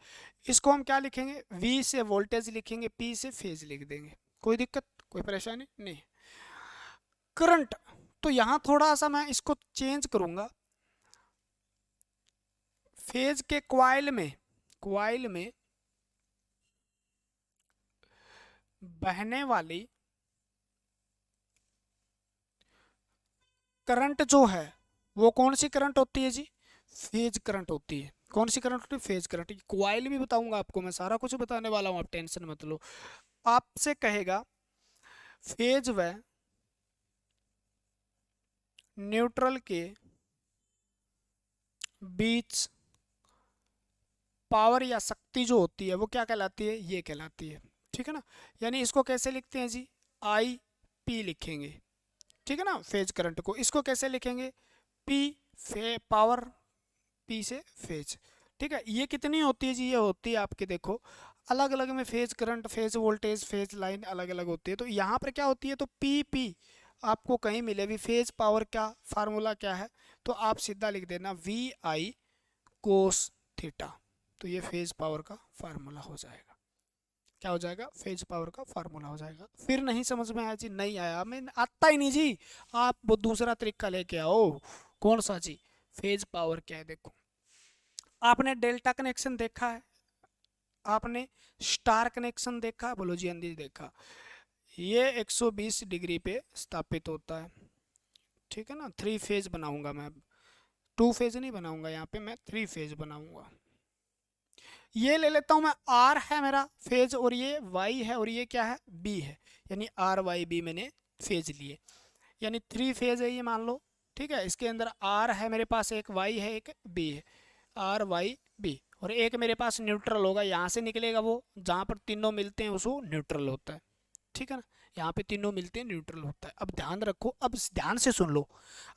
इसको हम क्या लिखेंगे, V से वोल्टेज लिखेंगे, P से फेज लिख देंगे, कोई दिक्कत, कोई परेशानी नहीं। करंट, तो यहां थोड़ा सा मैं इसको चेंज करूंगा, फेज के क्वाइल में बहने वाली करंट जो है वो कौन सी करंट होती है जी, फेज करंट होती है। कौन सी करंट होती है, फेज करंट। क्वाइल भी बताऊंगा आपको, मैं सारा कुछ बताने वाला हूं, आप टेंशन मत लो। आपसे कहेगा फेज व न्यूट्रल के बीच पावर या शक्ति जो होती है वो क्या कहलाती है, ये कहलाती है, ठीक है ना। यानी इसको कैसे लिखते हैं जी, आई पी लिखेंगे, ठीक है ना। फेज करंट को इसको कैसे लिखेंगे, पी फे पावर, पी से फेज। ठीक है, ये कितनी होती है जी, ये होती है आपके देखो अलग अलग में phase current, phase voltage, phase line अलग अलग होती है। तो यहाँ पर क्या होती है, तो पी पी आपको कहीं मिले भी, फेज पावर का फार्मूला क्या है, तो आप सीधा लिख देना वी आई कोस थीटा। तो ये फेज पावर का फार्मूला हो जाएगा। क्या हो जाएगा, फेज पावर का फार्मूला हो जाएगा। फिर नहीं समझ में आया जी, नहीं आया, मैं आता ही नहीं जी, आप वो दूसरा तरीका लेके आओ। कौन सा जी, फेज पावर क्या है, देखो आपने डेल्टा कनेक्शन देखा है, आपने स्टार कनेक्शन देखा है, बोलो जी अंदर देखा। ये 120 डिग्री पे स्थापित होता है, ठीक है ना। थ्री फेज बनाऊंगा मैं, टू फेज नहीं बनाऊंगा, यहाँ पे मैं थ्री फेज बनाऊंगा। ये ले लेता हूं मैं, आर है मेरा फेज और ये वाई है और ये क्या है, बी है, यानी आर वाई बी मैंने फेज लिए, यानी थ्री फेज है ये मान लो। ठीक है, इसके अंदर आर है मेरे पास, एक वाई है, एक बी है, आर वाई बी, और एक मेरे पास न्यूट्रल होगा, यहाँ से निकलेगा वो, जहाँ पर तीनों मिलते हैं उसको न्यूट्रल होता है। ठीक है ना, यहाँ पे तीनों मिलते हैं न्यूट्रल होता है। अब ध्यान रखो, अब ध्यान से सुन लो,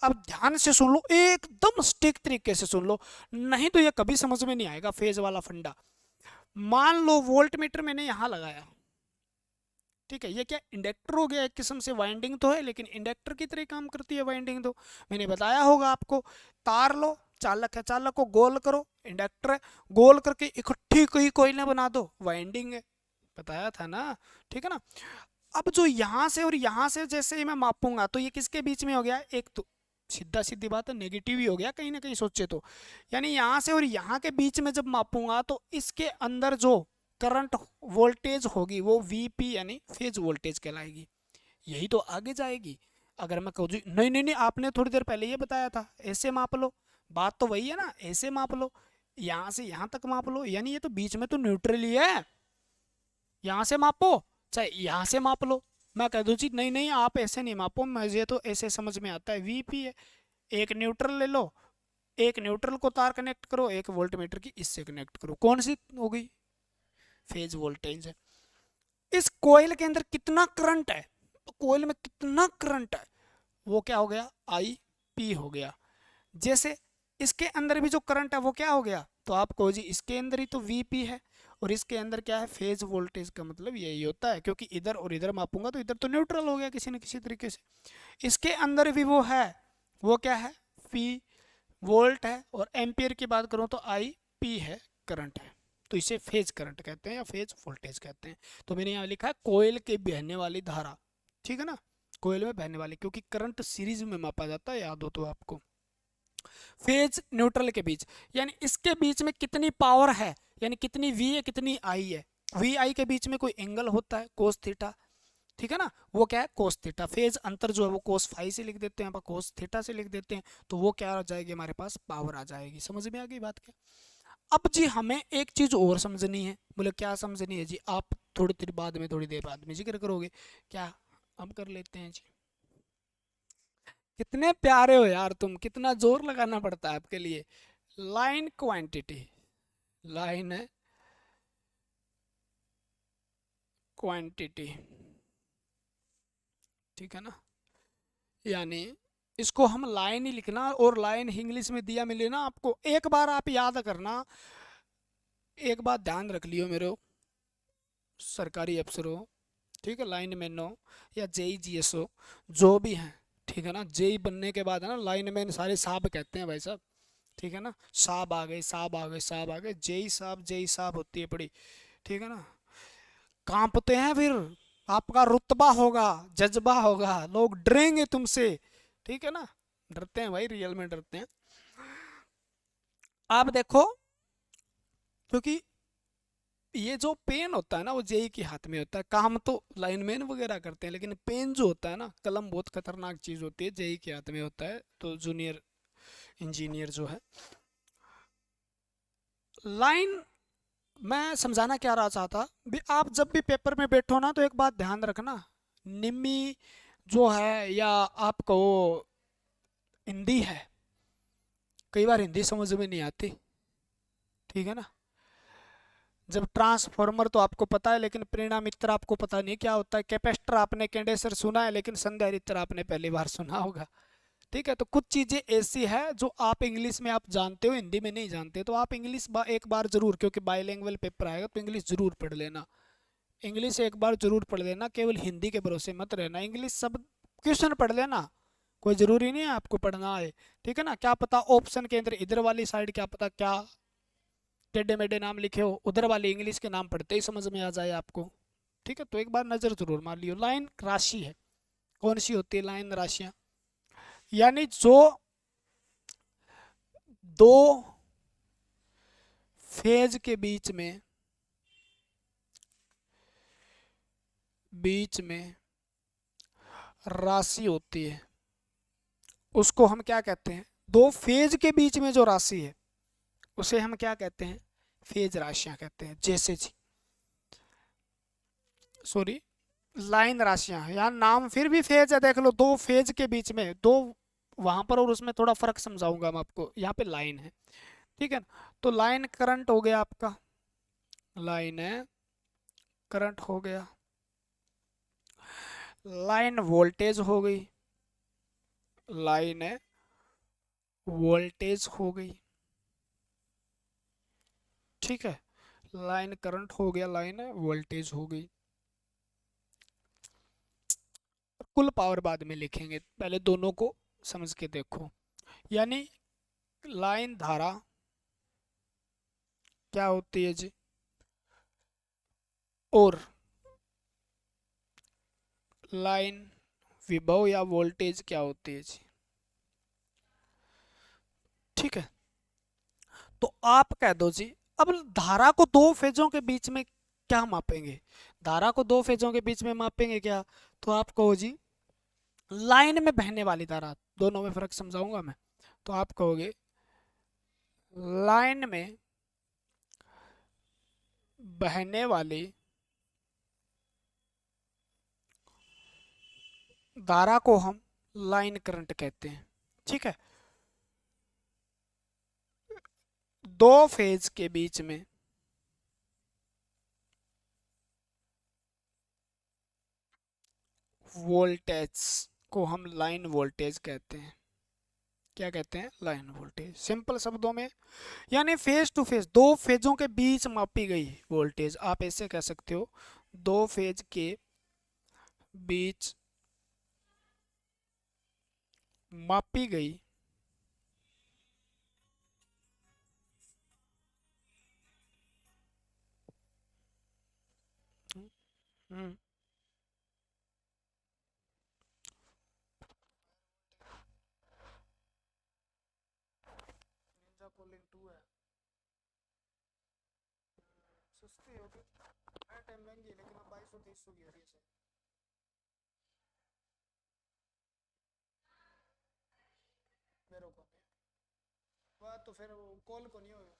अब ध्यान से सुन लो, एकदम स्टिक तरीके से सुन लो, नहीं तो ये कभी समझ में नहीं आएगा फेज वाला फंडा। मान लो वोल्ट मीटर मैंने यहाँ लगाया, ठीक है, ये क्या इंडक्टर हो गया, एक किस्म से वाइंडिंग तो है लेकिन इंडक्टर की तरह काम करती है वाइंडिंग, तो मैंने बताया होगा आपको, तार लो, चालक है, चालक को गोल करो, इंडक्टर है, गोल करके इकट्ठी कोई कोयले बना दो, वाइंडिंग है, बताया था ना। ठीक है ना, अब जो यहाँ से और यहाँ से जैसे ही मैं मापूंगा तो ये किसके बीच में हो गया, एक तो सीधा सीधी बात है नेगेटिव ही हो गया कहीं ना कहीं सोचे तो, यानी यहाँ से और यहाँ के बीच में जब मापूंगा तो इसके अंदर जो करंट वोल्टेज होगी वो वीपी यानी फेज वोल्टेज कहलाएगी, यही तो आगे जाएगी। अगर मैं कहूँ नहीं नहीं नहीं, आपने थोड़ी देर पहले ये बताया था ऐसे माप लो, बात तो वही है ना, ऐसे माप लो, यहाँ से यहाँ तक माप लो, यानी ये तो बीच में तो न्यूट्रल ही है, यहाँ से मापो चाहे यहाँ से माप लो। मैं कह दूँ जी नहीं नहीं आप ऐसे नहीं मापो, मुझे तो ऐसे समझ में आता है, वीपी है, एक न्यूट्रल ले लो, एक न्यूट्रल को तार कनेक्ट करो, एक वोल्ट मीटर की इससे कनेक्ट करो, कौन सी हो गई, फेज वोल्टेज है। इस कोयल के अंदर कितना करंट है, तो कोयल में कितना करंट है वो क्या हो गया, आई पी हो गया। जैसे इसके अंदर भी जो करंट है वो क्या हो गया, तो आप कहो जी इसके अंदर ही तो वीपी है और इसके अंदर क्या है, फेज वोल्टेज का मतलब यही होता है, क्योंकि इधर और इधर मापूंगा तो इधर तो न्यूट्रल हो गया किसी न किसी तरीके से। इसके अंदर भी वो है, वो क्या है, पी वोल्ट है, और एम्पियर की बात करूं तो आई पी है, करंट है, तो इसे फेज करंट कहते हैं या फेज वोल्टेज कहते हैं। तो मैंने यहाँ लिखा है कोयल के बहने वाली धारा, ठीक है ना, कोयल में बहने वाली, क्योंकि करंट सीरीज में मापा जाता है, याद हो तो आपको। फेज न्यूट्रल के बीच, यानी इसके बीच में कितनी पावर है, यानी कितनी वी है कितनी आई है, वी आई के बीच में कोई एंगल होता है कोस थीटा, ठीक है ना, वो क्या है कोस थीटा। फेज अंतर जो है वो कोस फाई से लिख देते हैं, कोस थीटा से लिख देते हैं, तो वो क्या आ जाएगी हमारे पास, पावर आ जाएगी। समझ में आ गई बात क्या। अब जी हमें एक चीज और समझनी है, बोले क्या समझनी है जी, आप थोड़ी देर बाद में, थोड़ी देर बाद में जिक्र करोगे क्या, हम कर लेते हैं जी। कितने प्यारे हो यार तुम, कितना जोर लगाना पड़ता है आपके लिए। लाइन क्वांटिटी, लाइन है क्वांटिटी, ठीक है ना, यानी इसको हम लाइन ही लिखना, और लाइन इंग्लिश में दिया मिले ना आपको, एक बार आप याद करना, एक बात ध्यान रख लियो मेरे सरकारी अफसरों, ठीक है, लाइन मैन हो या जेई जीएस हो जो भी हैं, ठीक है ना, जेई बनने के बाद है ना लाइन मैन सारे साहब कहते हैं भाई साहब, ठीक है ना, साहब आ गए, साहब आ गए, साहब आ गए, जेई साहब होती है पड़ी, ठीक है ना, कांपते हैं फिर, आपका रुतबा होगा, जज्बा होगा, लोग डरेंगे तुमसे, ठीक है ना, डरते हैं भाई, रियल में डरते हैं। आप देखो, क्योंकि ये जो पेन होता है ना वो जेई के हाथ में होता है, काम तो लाइनमैन वगैरह करते हैं, लेकिन पेन जो होता है ना, कलम बहुत खतरनाक चीज होती है, जेई के हाथ में होता है, तो जूनियर इंजीनियर जो है। लाइन मैं समझाना क्या रहा चाहता भी, आप जब भी पेपर में बैठो ना तो एक बात ध्यान रखना, निम्मी जो है या आप कहो हिंदी है, कई बार हिंदी समझ में नहीं आती, ठीक है ना, जब ट्रांसफॉर्मर तो आपको पता है, लेकिन प्रेरणा मित्र आपको पता नहीं क्या होता है, कैपेसिटर आपने, कंडेंसर सुना है, लेकिन संधारित्र आपने पहली बार सुना होगा, ठीक है। तो कुछ चीज़ें ऐसी है जो आप इंग्लिश में आप जानते हो, हिंदी में नहीं जानते, तो आप इंग्लिश एक बार जरूर, क्योंकि बाईलिंगुअल पेपर आएगा तो इंग्लिश जरूर पढ़ लेना। इंग्लिश एक बार जरूर पढ़ लेना, केवल हिंदी के भरोसे मत रहना। इंग्लिश सब क्वेश्चन पढ़ लेना, कोई ज़रूरी नहीं है आपको पढ़ना है। ठीक है ना, क्या पता ऑप्शन के अंदर इधर वाली साइड क्या पता क्या टेढ़े मेढ़े नाम लिखे हो, उधर वाले इंग्लिश के नाम पढ़ते ही समझ में आ जाए आपको। ठीक है, तो एक बार नज़र जरूर मार लियो। लाइन राशि है, कौन सी होती है लाइन राशियाँ? यानी जो दो फेज के बीच में राशि होती है, उसको हम क्या कहते हैं? दो फेज के बीच में जो राशि है उसे हम क्या कहते हैं? फेज राशियां कहते हैं। जैसे जी, सॉरी, लाइन राशियां, यहाँ नाम फिर भी फेज है, देख लो, दो फेज के बीच में, दो वहां पर, और उसमें थोड़ा फर्क समझाऊंगा मैं आपको। यहाँ पे लाइन है, ठीक है ना, तो लाइन करंट हो गया आपका, लाइन है करंट हो गया, लाइन वोल्टेज हो गई, लाइन है वोल्टेज हो गई। ठीक है, लाइन करंट हो गया, लाइन है वोल्टेज हो गई। कुल पावर बाद में लिखेंगे, पहले दोनों को समझ के देखो। यानी लाइन धारा क्या होती है जी, और लाइन विभव या वोल्टेज क्या होती है जी। ठीक है, तो आप कह दो जी, अब धारा को दो फेजों के बीच में क्या मापेंगे? धारा को दो फेजों के बीच में मापेंगे क्या? तो आप कहो जी लाइन में बहने वाली धारा, दोनों में फर्क समझाऊंगा मैं। तो आप कहोगे लाइन में बहने वाली धारा को हम लाइन करंट कहते हैं। ठीक है, दो फेज के बीच में वोल्टेज को हम लाइन वोल्टेज कहते हैं। क्या कहते हैं? लाइन वोल्टेज, सिंपल शब्दों में। यानी फेज टू फेज, दो फेजों के बीच मापी गई वोल्टेज, आप ऐसे कह सकते हो, दो फेज के बीच मापी गई हम्म, निंजा कूलिंग 2 है, सस्ती होगी, हर टाइम महंगी है, लेकिन अब 2200 की हो रही है। मेरे को वह तो फिर वो कॉल को नहीं होगा।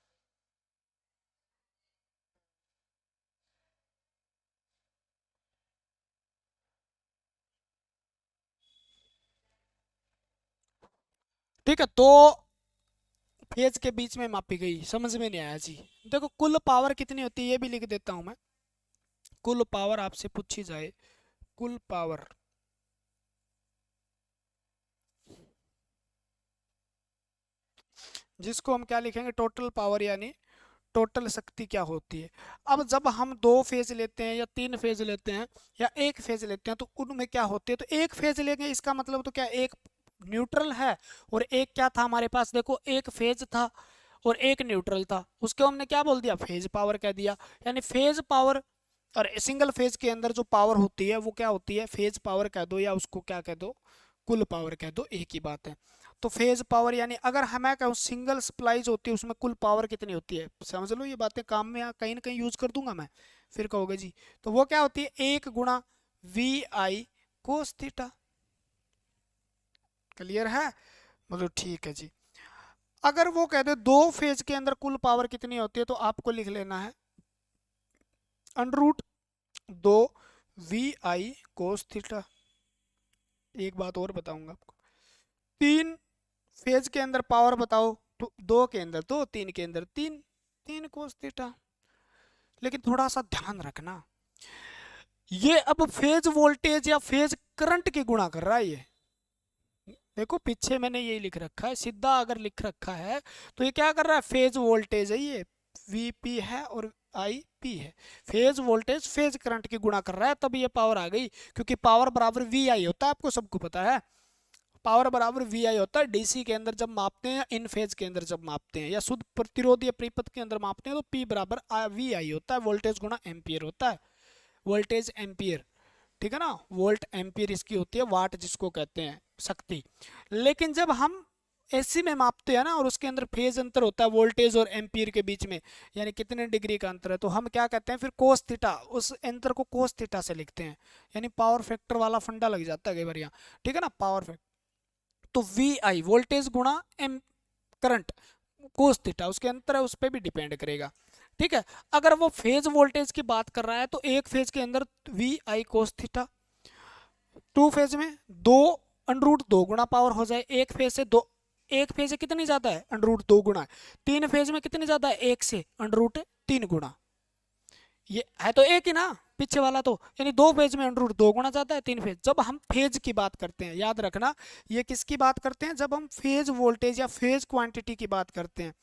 ठीक है, तो फेज के बीच में मापी गई, समझ में नहीं आया जी। देखो कुल पावर कितनी होती है ये भी लिख देता हूं मैं। कुल पावर आपसे पूछी जाए, कुल पावर, जिसको हम क्या लिखेंगे? टोटल पावर, यानी टोटल शक्ति क्या होती है। अब जब हम दो फेज लेते हैं या तीन फेज लेते हैं या एक फेज लेते हैं तो उनमें क्या होती है? तो एक फेज लेंगे, इसका मतलब तो क्या, एक न्यूट्रल है और एक क्या था हमारे पास? देखो, एक फेज था और एक न्यूट्रल था, उसको हमने क्या बोल दिया? फेज पावर कह दिया। यानी फेज पावर और सिंगल फेज के अंदर जो पावर होती है वो क्या होती है? फेज पावर कह दो या उसको क्या कह दो? कुल पावर कह दो, एक ही बात है। तो फेज पावर, यानी अगर हमें कहूँ सिंगल सप्लाईज होती है उसमें कुल पावर कितनी होती है, समझ लो ये बातें काम में कहीं ना कहीं यूज कर दूंगा मैं, फिर कहोगे जी तो वो क्या होती है? एक गुणा V I cos theta. Clear है? मतलब ठीक है जी। अगर वो कह दे दो फेज के अंदर कुल पावर कितनी होती है, तो आपको लिख लेना है अंडर रूट दो वी आई कोस थीटा। एक बात और बताऊंगा आपको, तीन फेज के अंदर पावर बताओ, तो दो के अंदर दो, तीन के अंदर तीन, तीन कोस थीटा। लेकिन थोड़ा सा ध्यान रखना, ये अब फेज वोल्टेज या फेज करंट की गुणा कर रहा है ये, देखो पीछे मैंने ये लिख रखा है, सीधा अगर लिख रखा है तो ये क्या कर रहा है, फेज वोल्टेज है ये, वीपी है और आई पी है। फेज वोल्टेज फेज करंट की गुणा कर रहा है, तब ये पावर आ गई, क्योंकि पावर बराबर वी आई होता है, आपको सबको पता है। पावर बराबर वी आई होता है डीसी के अंदर जब मापते हैं, इन फेज के अंदर जब मापते हैं, या शुद्ध प्रतिरोध या परिपथ के अंदर मापते हैं, तो पी बराबर वी आई होता है, वोल्टेज गुणा एम्पियर होता है, वोल्टेज एम्पियर। ठीक है ना, वोल्ट एम्पियर इसकी होती है, वाट जिसको कहते हैं शक्ति। लेकिन जब हम एसी में मापते हैं ना, और उसके अंदर फेज अंतर होता है वोल्टेज और एम्पियर के बीच में, यानी कितने डिग्री का अंतर है, तो हम क्या कहते हैं फिर कोस थीटा, उस अंतर को कोस थीटा से लिखते हैं, यानी पावर फैक्टर वाला फंडा लग जाता है कई बार यहाँ। ठीक है ना, पावर फैक्टर, तो वी आई वोल्टेज गुणा एम करंट, कोस थीटा उसके अंतर है, उस पर भी डिपेंड करेगा। ठीक है, अगर वो फेज वोल्टेज की बात कर रहा है तो एक फेज के अंदर V I cos theta, two phase में दो अंडरूट दो गुना पावर हो जाए, एक फेज से दो, एक फेज से कितनी ज्यादा है, अंडरूट दो गुना है। तीन फेज में कितनी ज्यादा है, एक से अंडरूट तीन गुना। ये है तो एक ही ना पीछे वाला, तो यानी दो फेज में अंडरूट दो गुना ज्यादा है, तीन फेज। जब हम फेज की बात करते हैं, याद रखना ये किसकी बात करते हैं, जब हम फेज वोल्टेज या फेज क्वांटिटी की बात करते हैं।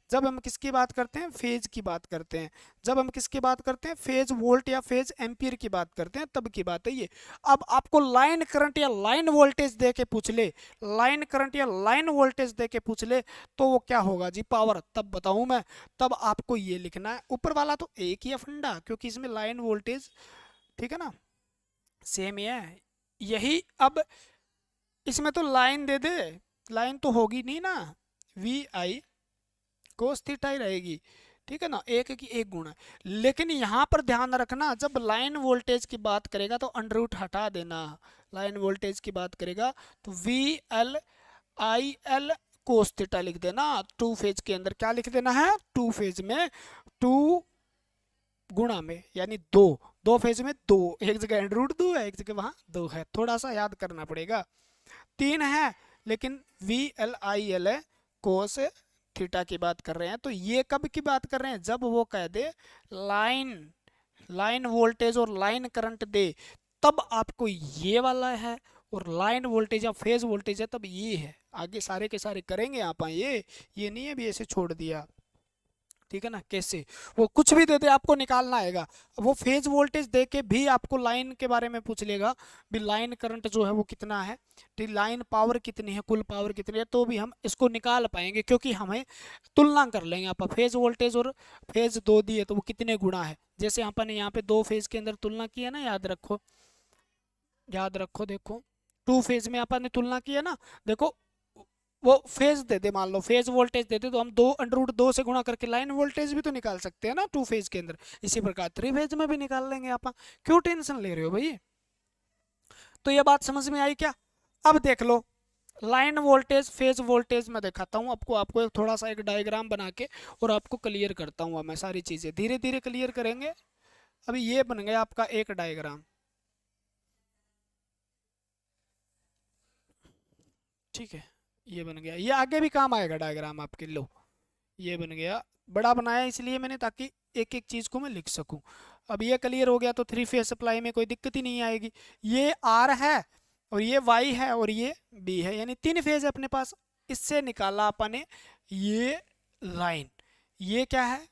जब हम किसकी बात करते हैं, फेज की बात करते हैं। जब हम किसकी बात करते हैं, फेज वोल्ट या फेज एम्पियर की बात करते हैं, तब की बात है ये। अब आपको लाइन करंट या लाइन वोल्टेज दे के पूछ ले, लाइन करंट या लाइन वोल्टेज दे के पूछ ले, तो वो क्या होगा जी, पावर, तब बताऊं मैं। तब आपको ये लिखना है, ऊपर वाला तो एक ही है फंडा, क्योंकि इसमें लाइन वोल्टेज, ठीक है ना, सेम ही है यही। अब इसमें तो लाइन दे दे, लाइन तो होगी नहीं ना, वी आई कोस थीटा ही रहेगी। ठीक है ना, एक की एक गुणा। लेकिन यहाँ पर ध्यान रखना, जब लाइन वोल्टेज की बात करेगा तो अंडर रूट हटा देना। लाइन वोल्टेज की बात करेगा तो V L I L cos theta लिख देना। टू फेज के अंदर क्या लिख देना है, टू फेज में टू गुणा में, यानी दो, दो फेज में दो, एक जगह अंडर रूट दो है, एक जगह वहां दो है, थोड़ा सा याद करना पड़ेगा। तीन है लेकिन वी एल आई एल है, कोस थीटा की बात कर रहे हैं। तो ये कब की बात कर रहे हैं, जब वो कह दे लाइन, लाइन वोल्टेज और लाइन करंट दे, तब आपको ये वाला है, और लाइन वोल्टेज या फेज वोल्टेज है तब ये है। आगे सारे के सारे करेंगे आप, ये नहीं है भी ऐसे छोड़ दिया। ठीक है ना, कैसे वो कुछ भी दे दे आपको निकालना आएगा। वो फेज वोल्टेज दे के भी आपको लाइन के बारे में पूछ लेगा, भी लाइन करंट जो है वो कितना है, ठीक, लाइन पावर कितनी है, कुल पावर कितनी है, तो भी हम इसको निकाल पाएंगे, क्योंकि हमें तुलना कर लेंगे। आप फेज वोल्टेज और फेज दो दिए तो वो कितने गुना है, जैसे अपन ने यहाँ पे दो फेज के अंदर तुलना की है ना, याद रखो, याद रखो। देखो टू फेज में अपन ने तुलना की है ना, देखो वो फेज दे दे, मान लो फेज वोल्टेज दे दे, तो हम दो अंडर रूट दो से गुणा करके लाइन वोल्टेज भी तो निकाल सकते हैं ना टू फेज के अंदर। इसी प्रकार थ्री फेज में भी निकाल लेंगे आप, क्यों टेंशन ले रहे हो भाई। तो ये बात समझ में आई क्या। अब देख लो लाइन वोल्टेज फेज वोल्टेज में दिखाता हूँ आपको, आपको एक थोड़ा सा एक डायग्राम बना के, और आपको क्लियर करता हूँ। मैं सारी चीजें धीरे धीरे क्लियर करेंगे। अभी ये बन गया आपका एक डायग्राम, ठीक है, ये बन गया, ये आगे भी काम आएगा डायग्राम आपके। लो ये बन गया, बड़ा बनाया इसलिए मैंने, ताकि एक एक चीज को मैं लिख सकूं। अब ये क्लियर हो गया तो थ्री फेज सप्लाई में कोई दिक्कत ही नहीं आएगी। ये आर है और ये वाई है और ये बी है, यानी तीन फेज है अपने पास। इससे निकाला अपन ने ये लाइन, ये क्या है,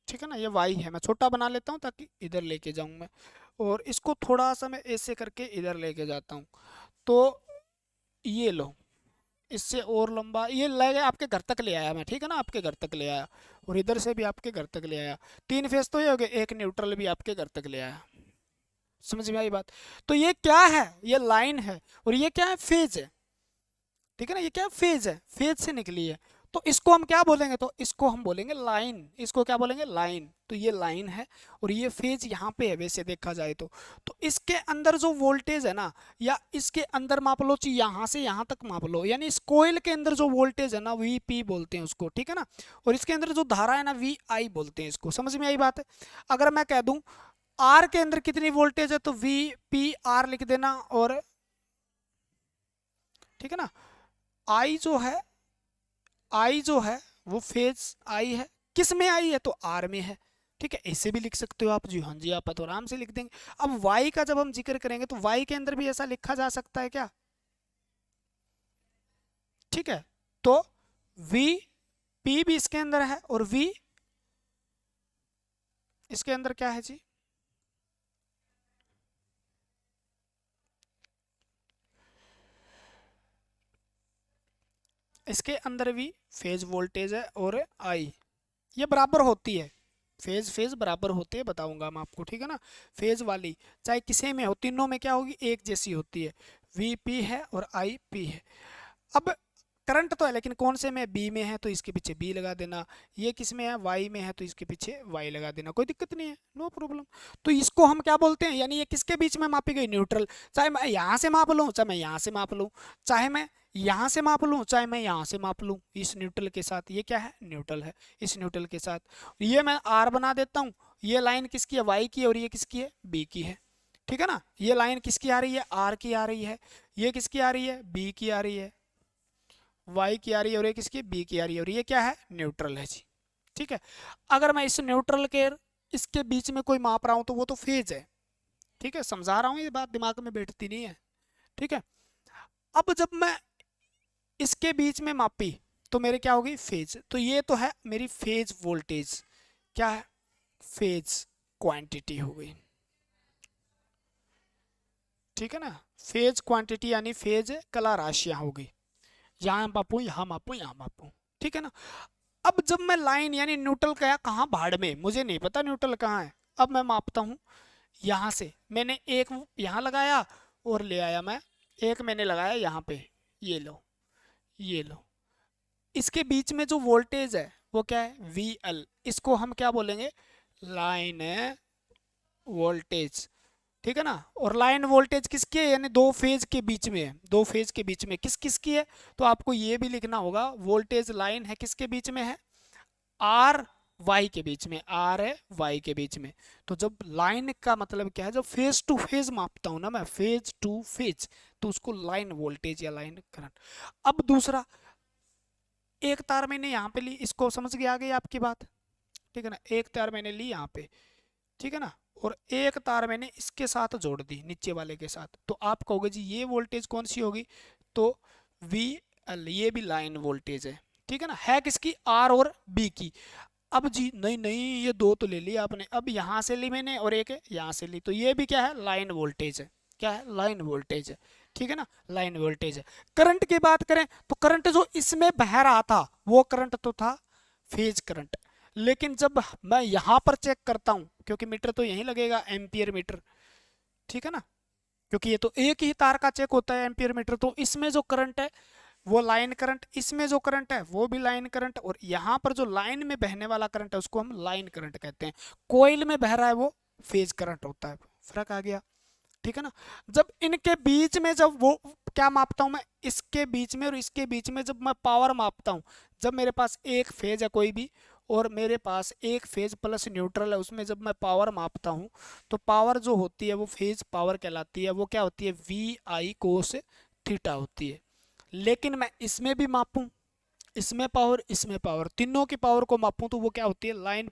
ठीक है ना, ये वाई है। मैं छोटा बना लेता हूँ ताकि इधर लेके जाऊं मैं, और इसको थोड़ा सा मैं ऐसे करके इधर लेके जाता हूँ। तो ये लो, इससे और लंबा ये ले गया, आपके घर तक ले आया मैं, ठीक है ना, आपके घर तक ले आया, और इधर से भी आपके घर तक ले आया। तीन फेज तो ये हो गए, एक न्यूट्रल भी आपके घर तक ले आया। समझ में आई बात। तो ये क्या है, ये लाइन है, और ये क्या है, फेज है। ठीक है ना, ये क्या फेज है, फेज से निकली है। तो इसको हम क्या बोलेंगे, तो इसको हम बोलेंगे लाइन, इसको क्या बोलेंगे, लाइन। तो ये लाइन है और ये फेज यहाँ पे है वैसे देखा जाए तो इसके अंदर जो वोल्टेज है ना, या इसके अंदर माप लो, यहाँ से यहाँ तक माप लो, यानी इस कोयल के अंदर जो वोल्टेज है ना, वी पी बोलते हैं उसको, ठीक है ना, और इसके अंदर जो धारा है ना, वी आई बोलते हैं इसको। समझ में आई बात है। अगर मैं कह दूं आर के अंदर कितनी वोल्टेज है, तो वी पी आर लिख देना, और ठीक है ना, आई जो है, आई जो है वो फेज आई है, किस में आई है, तो आर में है। ठीक है, ऐसे भी लिख सकते हो आप जी, हाँ जी आप तो आराम से लिख देंगे। अब y का जब हम जिक्र करेंगे तो y के अंदर भी ऐसा लिखा जा सकता है क्या? ठीक है, तो v p भी इसके अंदर है और v इसके अंदर क्या है जी? इसके अंदर भी फेज वोल्टेज है और आई ये बराबर होती है, फेज फेज बराबर होते हैं, बताऊंगा मैं आपको, ठीक है ना। फेज वाली चाहे किसी में हो, तीनों में क्या होगी, एक जैसी होती है। वी पी है और आई पी है। अब करंट तो है लेकिन कौन से में, बी में है तो इसके पीछे बी लगा देना, ये किस में है, वाई में है तो इसके पीछे वाई लगा देना, कोई दिक्कत नहीं है, नो प्रॉब्लम। तो इसको हम क्या बोलते हैं, यानी ये किसके बीच में मापी गई, न्यूट्रल। चाहे मैं यहाँ से माप लूँ, चाहे मैं यहाँ से माप लूँ, चाहे मैं यहाँ से माप लूँ, चाहे मैं यहाँ से माप लूँ, इस न्यूट्रल के साथ ये क्या है, न्यूट्रल है। इस न्यूट्रल के साथ ये मैं आर बना देता हूँ, ये लाइन किसकी है, वाई की है, और ये किसकी है, बी की है। ठीक है ना, ये लाइन किसकी आ रही है, आर की आ रही है, ये किसकी आ रही है, बी की आ रही है, वाई की आ रही है, और ये किसकी, बी की आ रही है, और ये क्या है, न्यूट्रल है जी। ठीक है, अगर मैं इस न्यूट्रल के इसके बीच में कोई माप रहा हूं तो वो तो फेज है। ठीक है, समझा रहा हूं, ये बात दिमाग में बैठती नहीं है। ठीक है, अब जब मैं इसके बीच में मापी तो मेरे क्या होगी, फेज। तो ये तो है मेरी फेज वोल्टेज, क्या है, फेज क्वांटिटी हो गई। ठीक है ना, फेज क्वांटिटी यानी फेज कला राशियां होगी, यहाँ मापूं यहाँ मापूं यहाँ मापूं। ठीक है ना, अब जब मैं लाइन यानी न्यूट्रल का कहाँ, भाड़ में, मुझे नहीं पता न्यूट्रल कहाँ है, अब मैं मापता हूँ यहाँ से, मैंने एक यहाँ लगाया और ले आया मैं, एक मैंने लगाया यहाँ पे, ये लो, ये लो, इसके बीच में जो वोल्टेज है वो क्या है, वी एल, इसको हम क्या बोलेंगे, लाइन वोल्टेज। ठीक है ना, और लाइन वोल्टेज किसकी है, यानी दो फेज के बीच में है, दो फेज के बीच में किस किस की है, तो आपको ये भी लिखना होगा, वोल्टेज लाइन है किसके बीच में है, आर वाई के बीच में, आर है वाई के बीच में। तो जब लाइन का मतलब क्या है, जब फेज टू फेज मापता हूं ना मैं, फेज टू फेज, तो उसको लाइन वोल्टेज या लाइन करंट। अब दूसरा, एक तार मैंने यहाँ पे ली, इसको समझ के आ गई आपकी बात, ठीक है ना, एक तार मैंने ली यहाँ पे, ठीक है ना, और एक तार मैंने इसके साथ जोड़ दी, नीचे वाले के साथ, तो आप कहोगे जी ये वोल्टेज कौन सी होगी, तो वी एल, ये भी लाइन वोल्टेज है। ठीक है ना, है किसकी, आर और बी की। अब जी नहीं नहीं, ये दो तो ले लिया आपने, अब यहाँ से ली मैंने और एक यहाँ से ली, तो ये भी क्या है, लाइन वोल्टेज है, क्या है, लाइन वोल्टेज है। ठीक है ना, लाइन वोल्टेज है। करंट की बात करें तो करंट जो इसमें बह रहा था वो करंट तो था फेज करंट, लेकिन जब मैं यहाँ पर चेक करता हूँ, क्योंकि मीटर तो यहीं लगेगा, एम्पियर मीटर, ठीक है ना, क्योंकि ये तो एक ही तार का चेक होता है एम्पियर मीटर, तो इसमें जो करंट है वो लाइन करंट, इसमें जो करंट है वो भी लाइन करंट, और यहाँ पर जो लाइन में बहने वाला करंट है उसको हम लाइन करंट कहते हैं। कोयल में बह रहा है वो फेज करंट होता है। फर्क आ गया, ठीक है ना। जब इनके बीच में, जब वो क्या मापता हूं मैं, इसके बीच में और इसके बीच में जब मैं पावर मापता हूं, जब मेरे पास एक फेज है कोई भी और मेरे पास एक फेज प्लस न्यूट्रल है, उसमें जब मैं पावर मापता हूं तो पावर जो होती है वो फेज पावर कहलाती है, वो क्या होती है, वी आई कोस थीटा होती है। लेकिन मैं इसमें भी मापूं, इसमें पावर इसमें पावर, तीनों की पावर को मापूं तो वो क्या होती है, लाइन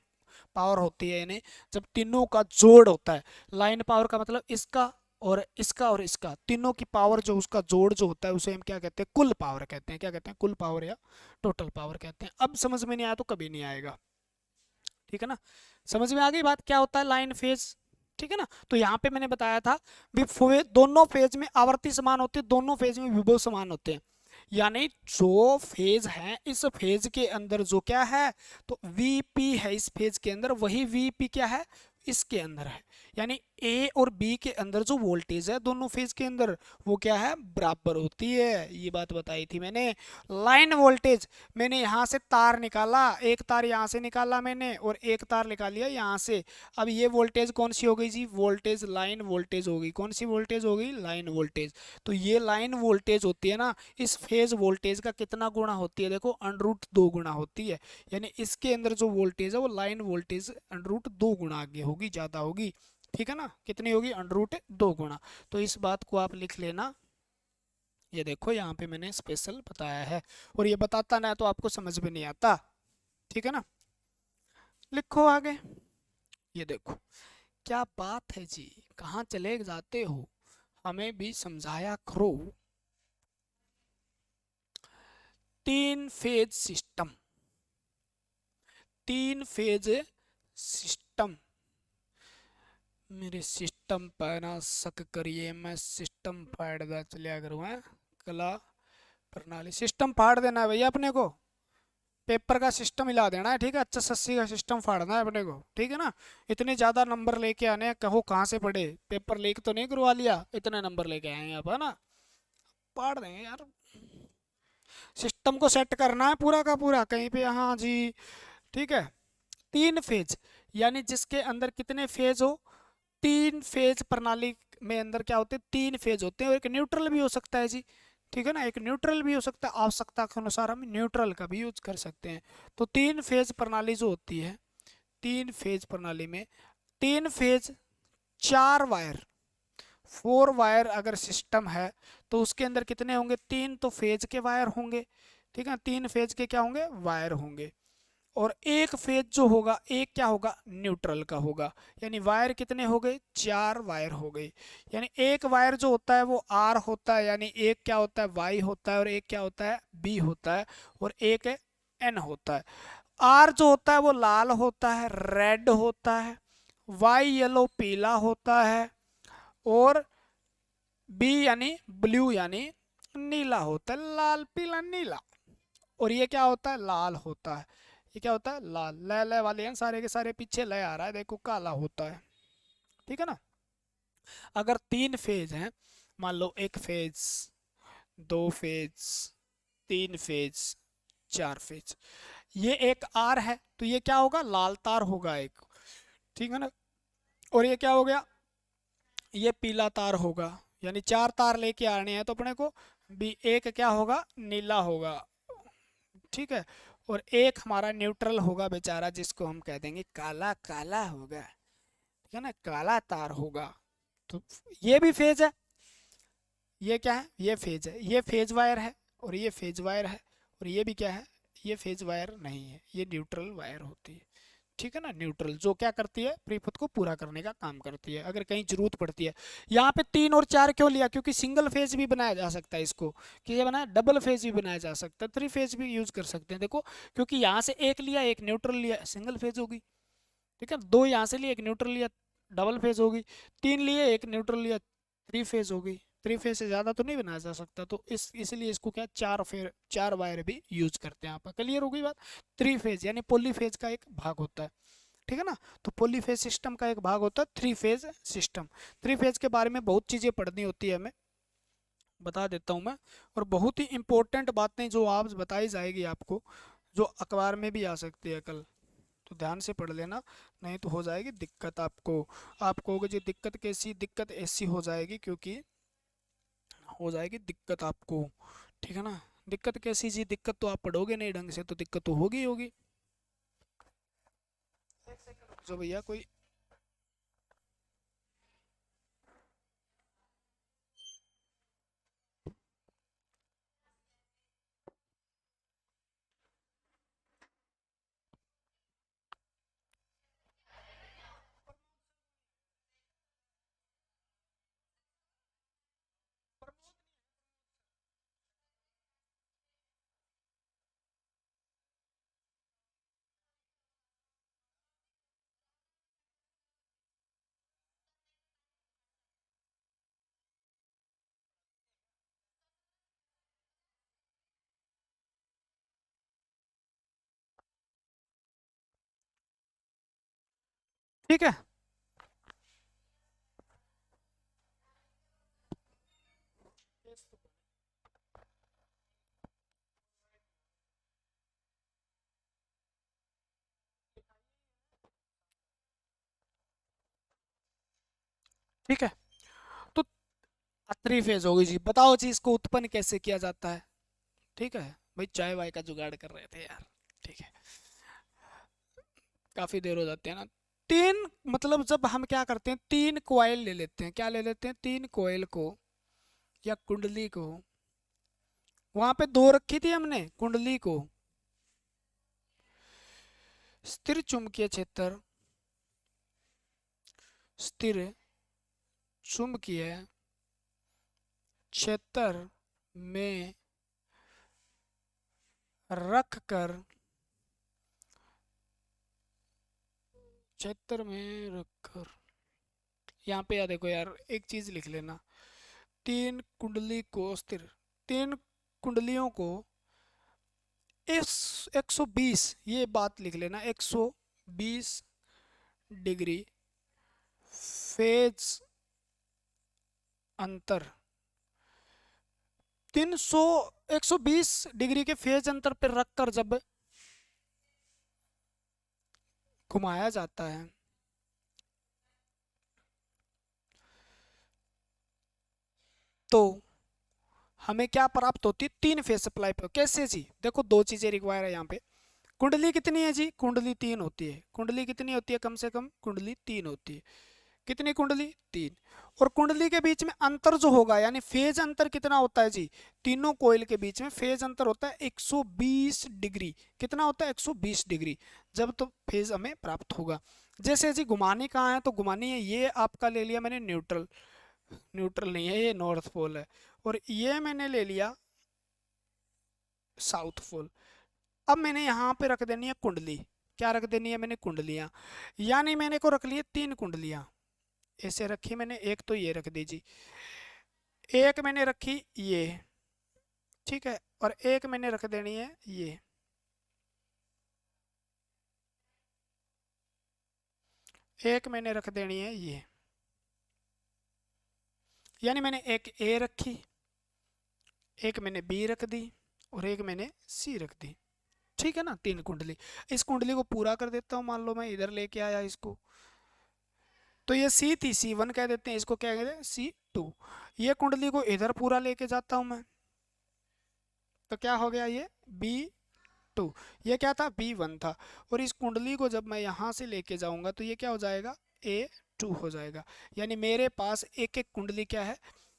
पावर होती है। यानी जब तीनों का जोड़ होता है, लाइन पावर का मतलब इसका और इसका तीनों की पावर, जो उसका जोड़ जो होता है उसे हम क्या कहते हैं, कुल पावर कहते हैं। क्या कहते हैं, कुल पावर या टोटल पावर कहते हैं। अब समझ में नहीं आया तो कभी नहीं आएगा, ठीक है ना। समझ में आ गई बात, क्या होता है लाइन फेज, ठीक है ना। तो यहाँ पे मैंने बताया था भी दोनों फेज में आवर्ती समान होती है, दोनों फेज में विभव समान होते हैं। यानी जो फेज है, इस फेज के अंदर जो क्या है, तो वीपी है इस फेज के अंदर, वही वीपी क्या है इसके अंदर है। यानी ए और बी के अंदर जो वोल्टेज है दोनों फेज के अंदर, वो क्या है, बराबर होती है। ये बात बताई थी मैंने। लाइन वोल्टेज, मैंने यहाँ से तार निकाला, एक तार यहाँ से निकाला मैंने और एक तार निकाल लिया यहाँ से। अब ये वोल्टेज कौन सी हो गई जी, वोल्टेज लाइन वोल्टेज हो गई। कौन सी वोल्टेज हो गई, लाइन वोल्टेज। तो ये लाइन वोल्टेज होती है ना, इस फेज वोल्टेज का कितना गुणा होती है, देखो √2 गुणा होती है। यानी इसके अंदर जो वोल्टेज है वो लाइन वोल्टेज √2 गुणा आगे होगी, ज्यादा होगी, ठीक है ना। कितनी होगी, √2 गुणा। तो इस बात को आप लिख लेना, ये देखो यहाँ पे मैंने स्पेशल बताया है, और ये बताता ना तो आपको समझ में नहीं आता, ठीक है ना। लिखो आगे, ये देखो क्या बात है जी, कहाँ चले जाते हो, हमें भी समझाया करो। 3 फेज सिस्टम, 3 फेज सिस्टम। मेरे सिस्टम पर ना शक करिए, मैं सिस्टम फाड़दा चलिया करूँ है। कला प्रणाली सिस्टम फाड़ देना है भैया अपने को, पेपर का सिस्टम हिला देना है, ठीक है। अच्छा सस्सी का सिस्टम फाड़ना है अपने को, ठीक है ना। इतने ज्यादा नंबर लेके आने हैं, कहो कहाँ से पढ़े, पेपर लीक तो नहीं करवा लिया, इतने नंबर लेके आए हैं आप, है ना। फाड़ देंगे यार, सिस्टम को सेट करना है पूरा का पूरा कहीं पे, हाँ जी, ठीक है। 3 फेज यानी जिसके अंदर कितने फेज हो, 3 फेज प्रणाली में अंदर क्या होते हैं, 3 फेज होते हैं, और एक न्यूट्रल भी हो सकता है जी, ठीक है ना। एक न्यूट्रल भी हो सकता है, आवश्यकता के अनुसार हम न्यूट्रल का भी यूज कर सकते हैं। तो 3 फेज प्रणाली जो होती है, 3 फेज प्रणाली में 3 फेज 4 वायर, 4 वायर अगर सिस्टम है तो उसके अंदर कितने होंगे, 3 तो फेज के वायर होंगे, ठीक है, 3 फेज के क्या होंगे, वायर होंगे। और एक फेज जो होगा, एक क्या होगा, न्यूट्रल का होगा। यानी वायर कितने हो गए, 4 वायर हो गए। यानी एक वायर जो होता है वो आर होता है, यानी एक क्या होता है, वाई होता है, और एक क्या होता है, बी होता है, और एक है एन होता है। आर जो होता है वो लाल होता है, रेड होता है, वाई येलो पीला होता है, और बी यानी ब्लू यानी नीला होता है, लाल पीला नीला। और ये क्या होता है, लाल होता है। ये क्या होता है, लाल, लय लय वाले हैं सारे के सारे, पीछे लय आ रहा है देखो, काला होता है, ठीक है ना। अगर 3 फेज हैं, मान लो 1 फेज, 2 फेज, 3 फेज, 4 फेज, ये एक आर है तो ये क्या होगा, लाल तार होगा एक, ठीक है ना। और ये क्या हो गया, ये पीला तार होगा। यानी 4 तार लेके आने हैं तो अपने को भी, एक क्या होगा, नीला होगा, ठीक है। और एक हमारा न्यूट्रल होगा बेचारा, जिसको हम कह देंगे काला, काला होगा, ठीक है ना, काला तार होगा। तो ये भी फेज है, ये क्या है, ये फेज है, ये फेज वायर है, और ये फेज वायर है, और ये भी क्या है, ये फेज वायर नहीं है, ये न्यूट्रल वायर होती है, ठीक है ना। न्यूट्रल जो क्या करती है, परिपथ को पूरा करने का काम करती है, अगर कहीं जरूरत पड़ती है। यहाँ पे 3 और 4 क्यों लिया, क्योंकि सिंगल फेज भी बनाया जा सकता है इसको, कि ये बनाया डबल फेज भी बनाया जा सकता है, 3 फेज भी यूज कर सकते हैं, देखो। क्योंकि यहाँ से एक लिया, एक न्यूट्रल लिया, सिंगल फेज होगी, ठीक है। 2 यहाँ से लिए, एक न्यूट्रल लिया, डबल फेज होगी। 3 लिए, एक न्यूट्रल लिया, 3 फेज होगी। 3 फेज से ज्यादा तो नहीं बनाया जा सकता, तो इसलिए इसको क्या, 4 वायर भी यूज करते हैं यहाँ पर। क्लियर हो गई बात। 3 फेज यानी पॉलीफेज का एक भाग होता है, ठीक है ना। तो पॉलीफेज सिस्टम का एक भाग होता है 3 फेज सिस्टम। 3 फेज के बारे में बहुत चीजें पढ़नी होती है हमें, बता देता हूँ मैं। और बहुत ही इंपॉर्टेंट बातें जो आप बताई जाएगी आपको, जो अखबार में भी आ सकती है कल, तो ध्यान से पढ़ लेना, नहीं तो हो जाएगी दिक्कत आपको। आप कहोगे जी दिक्कत कैसी, दिक्कत ऐसी हो जाएगी, क्योंकि हो जाएगी दिक्कत आपको, ठीक है ना। दिक्कत कैसी जी, दिक्कत तो आप पढ़ोगे नहीं ढंग से, तो दिक्कत तो होगी ही होगी। जो भैया कोई, ठीक है, ठीक है। तो 3 फेज होगी जी, बताओ जी इसको उत्पन्न कैसे किया जाता है, ठीक है। भाई चाय वाय का जुगाड़ कर रहे थे यार, ठीक है, काफी देर हो जाती है ना। तीन, मतलब जब हम क्या करते हैं, 3 कॉइल ले लेते हैं, क्या ले लेते हैं, 3 कॉइल को या कुंडली को, वहां पे 2 रखी थी हमने कुंडली को, स्थिर चुंबकीय क्षेत्र स्थिर चुंबकीय क्षेत्र में रखकर यहाँ पे यार देखो यार, एक चीज लिख लेना, तीन कुंडली को स्थिर, तीन कुंडलियों को इस 120, ये बात लिख लेना, 120 डिग्री फेज अंतर, 120 डिग्री के फेज अंतर पर रखकर जब घुमाया जाता है तो हमें क्या प्राप्त होती है, तीन फेज सप्लाई पर। कैसे जी, देखो दो चीजें रिक्वायर है यहाँ पे। कुंडली कितनी है जी, कुंडली तीन होती है। कुंडली कितनी होती है, कम से कम कुंडली तीन होती है। कितनी कुंडली, तीन। और कुंडली के बीच में अंतर जो होगा, यानी फेज अंतर कितना होता है जी, तीनों कोयल के बीच में फेज अंतर होता है 120 डिग्री। कितना होता है, 120 डिग्री। जब तो फेज हमें प्राप्त होगा। जैसे जी घुमानी कहाँ है, तो घुमानी है, ये आपका ले लिया मैंने न्यूट्रल, न्यूट्रल नहीं है, ये नॉर्थ पोल है। और ये मैंने ले लिया साउथ पोल। अब मैंने यहाँ पे रख देनी है कुंडली। क्या रख देनी है मैंने, कुंडलियाँ। यानी मैंने को रख लिए तीन कुंडलियाँ, ऐसे रखी मैंने। एक तो ये रख दीजिए, एक मैंने रखी ये, ठीक है, और एक मैंने रख देनी है ये। एक मैंने रख देनी है ये, यानी मैंने एक ए रखी, एक मैंने बी रख दी, और एक मैंने सी रख दी। ठीक है ना, तीन कुंडली। इस कुंडली को पूरा कर देता हूँ। मान लो मैं इधर लेके आया इसको, तो ये सी थी, C1 कह देते हैं इसको, क्या कहते हैं, C2। ये कुंडली को इधर पूरा लेके जाता हूं मैं, तो क्या हो गया, ये B2। ये क्या था, B1 था। और इस कुंडली को जब मैं यहाँ से लेके जाऊंगा तो ये क्या हो जाएगा, A2 हो जाएगा। यानी मेरे पास एक एक कुंडली क्या है,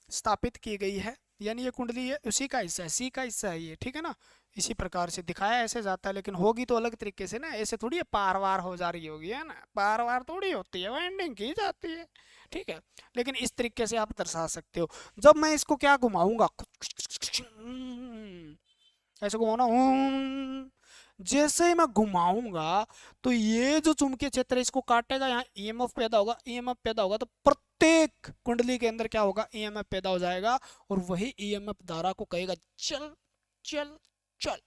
स्थापित की गई है। यानी ये कुंडली है, उसी का हिस्सा है, सी का हिस्सा है ये, ठीक है ना। इसी प्रकार से दिखाया ऐसे जाता है, लेकिन होगी तो अलग तरीके से ना, ऐसे थोड़ी है पार वार हो जा रही होगी, है ना, पार वार थोड़ी होती है, वाइंडिंग की जाती है, ठीक है। लेकिन इस तरीके से आप दर्शा सकते हो। जब मैं इसको क्या घुमाऊंगा, ऐसे घुमाना, जैसे ही मैं घुमाऊंगा तो ये जो चुंबकीय क्षेत्र है इसको काटेगा, यहाँ ईएमएफ पैदा होगा। ईएमएफ पैदा होगा तो प्रत्येक कुंडली के अंदर क्या होगा, ईएमएफ पैदा हो जाएगा। और वही ईएमएफ धारा को कहेगा चल चल चल।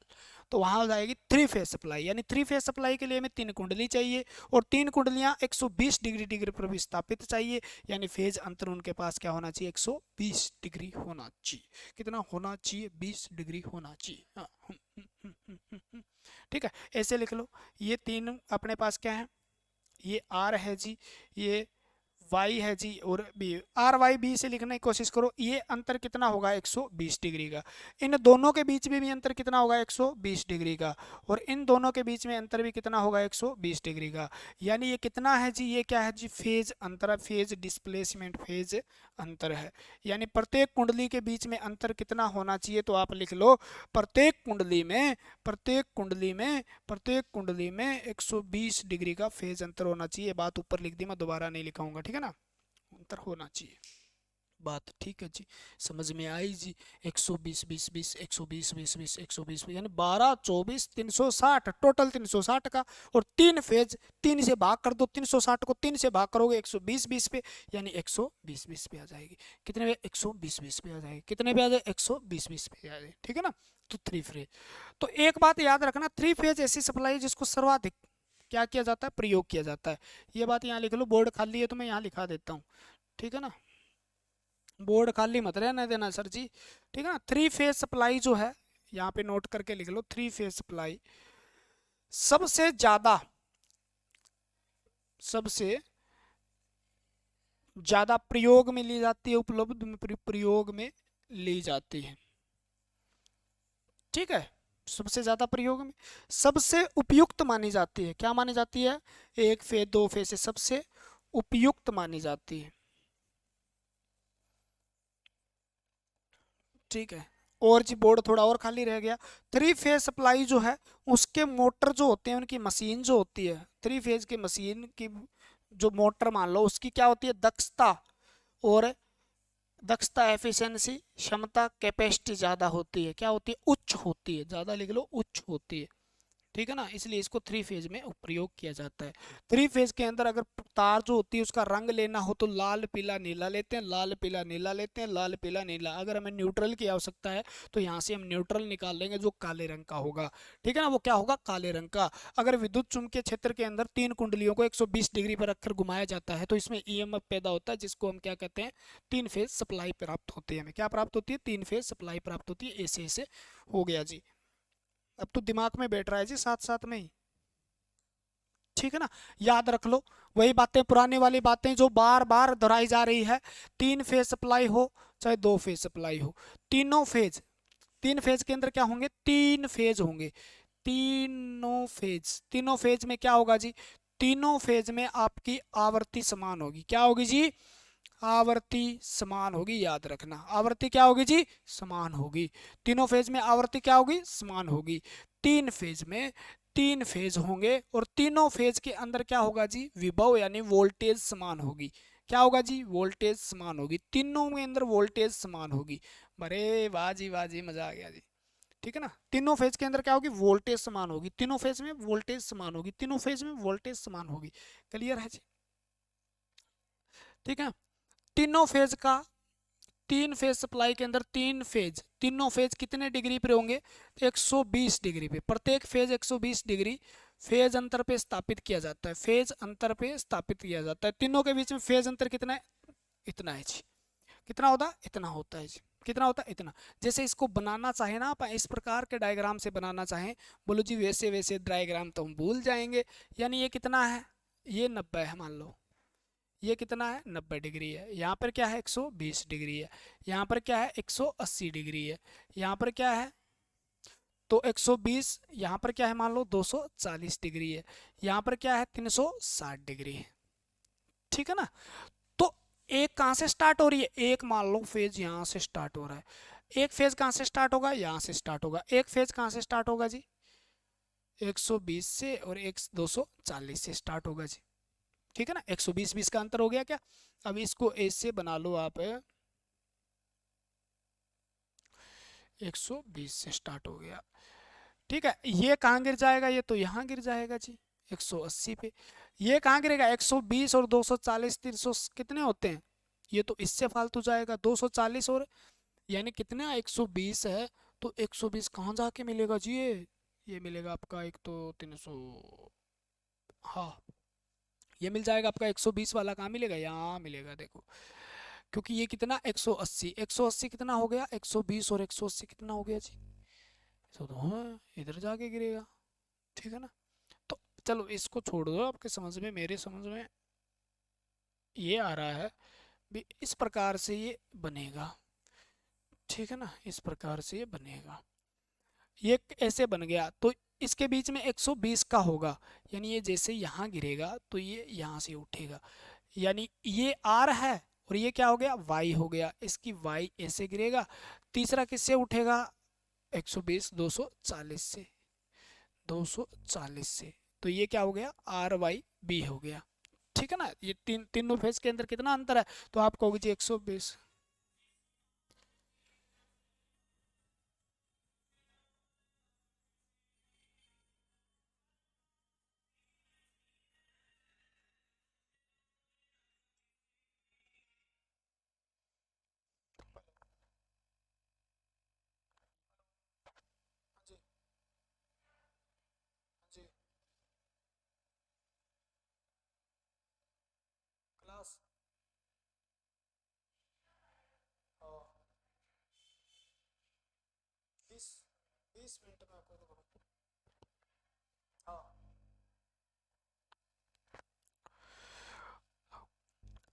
तो वहां हो जाएगी थ्री फेज सप्लाई। यानी थ्री फेज सप्लाई के लिए हमें तीन कुंडली चाहिए, और तीन कुंडलियां 120 डिग्री डिग्री पर विस्थापित चाहिए। यानी फेज अंतर उनके पास क्या होना चाहिए, 120 डिग्री होना चाहिए। कितना होना चाहिए, 20 डिग्री होना चाहिए। ठीक है, ऐसे लिख लो। ये तीन अपने पास क्या है, ये आर है जी, ये वाई है जी, और बी। आर वाई बी से लिखने की कोशिश करो। ये अंतर कितना होगा, 120 डिग्री का। इन दोनों के बीच में भी अंतर कितना होगा, 120 डिग्री का। और इन दोनों के बीच में अंतर भी कितना होगा, 120 डिग्री का। यानी ये कितना है जी, ये क्या है जी, फेज अंतर, फेज डिस्प्लेसमेंट, फेज अंतर है। यानी प्रत्येक कुंडली के बीच में अंतर कितना होना चाहिए, तो आप लिख लो प्रत्येक कुंडली में, प्रत्येक कुंडली में, प्रत्येक कुंडली में 120 डिग्री का फेज अंतर होना चाहिए। बात ऊपर लिख दी, मैं दोबारा नहीं लिखाऊंगा, ठीक है ना। अंतर होना चाहिए, बात ठीक है जी, समझ में आई जी। 120 20 20, 120 20 20, 120, यानी 12 24 360, टोटल 360 का। और तीन फेज, तीन से भाग कर दो, 360 को तीन से भाग करोगे 120 20 पे, यानी 120 20 पे आ जाएगी। कितने पे, 120 20 पे आ जाएगी। कितने पे आ जाए, 120 20 पे आ जाएगी, ठीक है ना। तो थ्री फेज, तो एक बात याद रखना, थ्री फेज ऐसी सप्लाई है जिसको सर्वाधिक क्या किया जाता है, प्रयोग किया जाता है। ये बात यहाँ लिख लो, बोर्ड खाली है तो मैं यहाँ लिखा देता हूँ, ठीक है ना। बोर्ड खाली मत रहने देना सर जी, ठीक है ना। थ्री फेज सप्लाई जो है, यहाँ पे नोट करके लिख लो, थ्री फेज सप्लाई सबसे ज्यादा, सबसे ज्यादा प्रयोग में ली जाती है, उपलब्ध में प्रयोग में ली जाती है, ठीक है। सबसे ज्यादा प्रयोग में, सबसे उपयुक्त मानी जाती है। क्या मानी जाती है, एक फेज दो फेज से सबसे उपयुक्त मानी जाती है, ठीक है। और जी बोर्ड थोड़ा और खाली रह गया। थ्री फेज सप्लाई जो है, उसके मोटर जो होते हैं, उनकी मशीन जो होती है, थ्री फेज की मशीन की जो मोटर मान लो उसकी क्या होती है दक्षता, और दक्षता एफिशिएंसी क्षमता कैपेसिटी ज्यादा होती है, क्या होती है उच्च होती है, ज्यादा लिख लो उच्च होती है, ठीक है ना, इसलिए इसको थ्री फेज में प्रयोग किया जाता है। थ्री फेज के अंदर अगर तार जो होती है उसका रंग लेना हो तो लाल पीला नीला लेते हैं, लाल पीला नीला लेते हैं, लाल पीला नीला। अगर हमें न्यूट्रल की आवश्यकता है तो यहाँ से हम न्यूट्रल निकाल लेंगे जो काले रंग का होगा, ठीक है ना, वो क्या होगा काले रंग का। अगर विद्युत चुम्बकीय क्षेत्र के अंदर तीन कुंडलियों को 120 डिग्री पर रखकर घुमाया जाता है तो इसमें ईएमएफ पैदा होता है, जिसको हम क्या कहते हैं तीन फेज सप्लाई प्राप्त होती है। हमें क्या प्राप्त होती है तीन फेज सप्लाई प्राप्त होती है। ऐसे हो गया जी, अब तो दिमाग में बैठ रहा है जी साथ साथ में ही, ठीक है ना, याद रख लो वही बातें पुराने वाली बातें जो बार बार दोहराई जा रही है। तीन फेज सप्लाई हो चाहे दो फेज सप्लाई हो, तीनों फेज, तीन फेज के अंदर क्या होंगे तीन फेज होंगे, तीनों फेज में क्या होगा जी, तीनों फेज में आपकी आवृत्ति समान होगी, क्या होगी जी आवर्ती समान होगी, याद रखना आवर्ती क्या होगी जी समान होगी। तीनों फेज में आवर्ती क्या होगी समान होगी। तीन फेज में तीन फेज होंगे और तीनों फेज के अंदर क्या होगा जी विभव यानी वोल्टेज समान होगी, क्या होगा जी वोल्टेज समान होगी, तीनों के अंदर वोल्टेज समान होगी। अरे वाह जी मजा आ गया जी, ठीक है ना, तीनों फेज के अंदर क्या होगी वोल्टेज समान होगी, तीनों फेज में वोल्टेज समान होगी, तीनों फेज में वोल्टेज समान होगी। क्लियर है जी, ठीक है। तीनों फेज का तीन फेज सप्लाई के अंदर तीनों फेज कितने डिग्री पे होंगे 120 डिग्री पे, प्रत्येक फेज 120 डिग्री फेज अंतर पे स्थापित किया जाता है, फेज अंतर पे स्थापित किया जाता है। तीनों के बीच में फेज अंतर कितना है इतना है जी, कितना होता इतना होता है जी, कितना होता है इतना। जैसे इसको बनाना चाहे ना आप इस प्रकार के डायग्राम से बनाना चाहें, बोलो जी वैसे वैसे डायग्राम तो हम भूल जाएंगे। यानी ये कितना है ये 90 है मान लो, ये कितना है 90 डिग्री है, यहाँ पर क्या है 120 डिग्री है, यहाँ पर क्या है 180 डिग्री है, यहाँ पर क्या है तो 120, यहाँ पर क्या है मान लो 240 डिग्री है, यहाँ पर क्या है 360 डिग्री है, ठीक है ना। तो एक कहाँ से स्टार्ट हो रही है, एक मान लो फेज यहाँ से स्टार्ट हो रहा है, एक फेज कहाँ से स्टार्ट होगा यहाँ से स्टार्ट होगा, एक फेज कहाँ से स्टार्ट होगा जी 120 से, और एक 240 से स्टार्ट होगा जी, ठीक है ना। 120 20 का अंतर हो गया क्या। अब इसको ऐसे बना लो आप 120 से स्टार्ट हो गया, ठीक है। ये कहाँ गिर जाएगा ये तो यहाँ गिर जाएगा जी 180 पे। ये कहाँ गिरेगा 120 और 240 300 कितने होते हैं, ये तो इससे फालतू जाएगा 240 और यानी कितना 120 है, तो 120 कहाँ जाके मिलेगा जी ये मिलेगा आपका एक तो 300, हाँ ये मिल जाएगा आपका 120 वाला कहाँ मिलेगा यहाँ मिलेगा देखो, क्योंकि ये कितना 180 180 कितना हो गया 120 और 180 कितना हो गया जी तो हाँ इधर जाके गिरेगा, ठीक है ना। तो चलो इसको छोड़ दो, आपके समझ में मेरे समझ में ये आ रहा है भी इस प्रकार से ये बनेगा, ठीक है ना, इस प्रकार से ये बनेगा। ये ऐसे बन गया तो इसके बीच में 120 का होगा, यानी ये जैसे यहाँ गिरेगा तो ये यहाँ से उठेगा, यानी ये आर है और ये क्या हो गया वाई हो गया, इसकी वाई ऐसे गिरेगा। तीसरा किससे उठेगा 120 240 से, 240 से, तो ये क्या हो गया आर वाई बी हो गया, ठीक है ना। ये तीनों फेज के अंदर कितना अंतर है तो आप कहोगे जी 120, जी जी क्लास 20 मिनट में आपको तो हाँ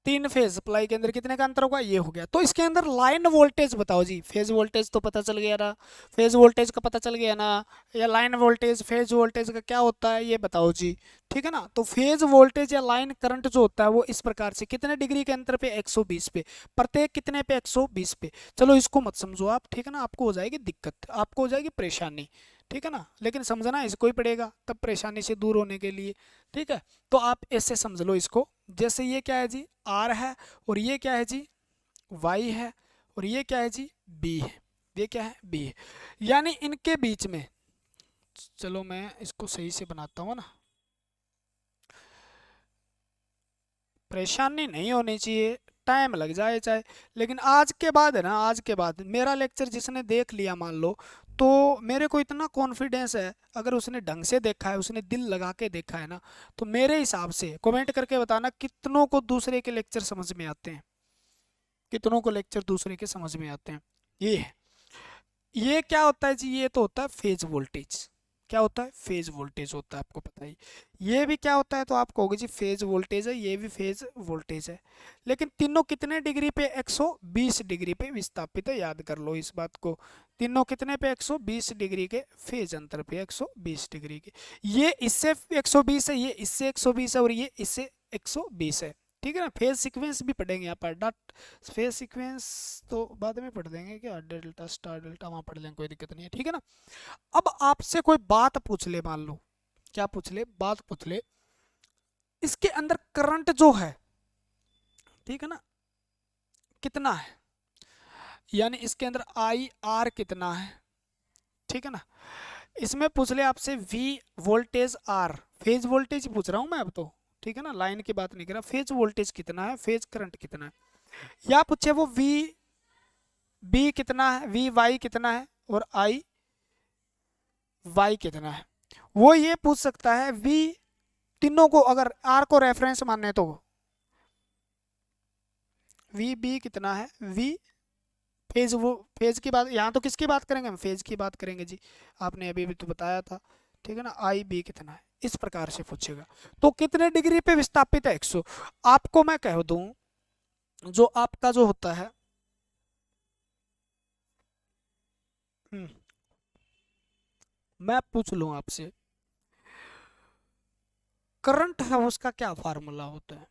तीन फेज सप्लाई के अंदर कितने का अंतर होगा ये हो गया। तो इसके अंदर लाइन वोल्टेज बताओ जी, फेज वोल्टेज तो पता चल गया ना, फेज वोल्टेज का पता चल गया ना, या लाइन वोल्टेज फेज वोल्टेज का क्या होता है ये बताओ जी, ठीक है ना। तो फेज वोल्टेज या लाइन करंट जो होता है वो इस प्रकार से कितने डिग्री के अंतर पे 120 पे, प्रत्येक कितने पे 120 पे। चलो इसको मत समझो आप, ठीक है ना, आपको हो जाएगी दिक्कत, आपको हो जाएगी परेशानी, ठीक है ना, लेकिन समझना इसको ही पड़ेगा तब परेशानी से दूर होने के लिए। ठीक है, तो आप ऐसे समझ लो इसको, जैसे ये क्या है जी आर है, और ये क्या है जी वाई है, और ये क्या है जी बी है, ये क्या है बी है, यानी इनके बीच में, चलो मैं इसको सही से बनाता हूँ ना, परेशानी नहीं होनी चाहिए, टाइम लग जाए चाहे, लेकिन आज के बाद है ना, आज के बाद मेरा लेक्चर जिसने देख लिया मान लो, तो मेरे को इतना कॉन्फिडेंस है, अगर उसने ढंग से देखा है, उसने दिल लगा के देखा है ना, तो मेरे हिसाब से कमेंट करके बताना कितनों को दूसरे के लेक्चर समझ में आते हैं, कितनों को लेक्चर दूसरे के समझ में आते हैं। ये है, ये क्या होता है जी, ये तो होता है फेज वोल्टेज, क्या होता है फेज वोल्टेज होता है, आपको पता ही। ये भी क्या होता है, तो आप कहोगे जी फेज वोल्टेज है, ये भी फेज वोल्टेज है, लेकिन तीनों कितने डिग्री पे, 120 डिग्री पे विस्थापित है, याद कर लो इस बात को। तीनों कितने पे, 120 डिग्री के फेज अंतर पे, 120 डिग्री के, ये इससे 120 है, ये इससे 120 है, और ये इससे 120 है। ठीक है ना, फेज सीक्वेंस भी पढ़ेंगे यहाँ पर, डॉट फेज सीक्वेंस तो बाद में पढ़ देंगे, क्या डेल्टा स्टार डेल्टा वहाँ पढ़ लेंगे, कोई दिक्कत नहीं है। ठीक है ना, अब आपसे कोई बात पूछ ले, मान लो क्या पूछ ले, बात पूछ ले, इसके अंदर करंट जो है, ठीक है ना, कितना है, यानी इसके अंदर आई आर कितना है, ठीक है ना, इसमें पूछ ले आपसे V voltage R, phase voltage पूछ रहा हूं मैं अब तो, ठीक है ना, लाइन की बात नहीं कर रहा, फेज वोल्टेज कितना है, फेज करंट कितना है, या पूछे वो वी बी कितना है, वी वाई कितना है, और आई वाई कितना है, वो ये पूछ सकता है वी, तीनों को अगर आर को रेफरेंस माने तो वी बी कितना है, वी फेज, वो फेज की बात, यहाँ तो किसकी बात करेंगे हम, फेज की बात करेंगे जी, आपने अभी भी तो बताया था। ठीक है ना, आई बी कितना है, इस प्रकार से पूछेगा, तो कितने डिग्री पे विस्थापित है 100, आपको मैं कह दूं, जो आपका जो होता है, हम्म, मैं पूछ लूं आपसे, करंट है उसका क्या फार्मूला होता है,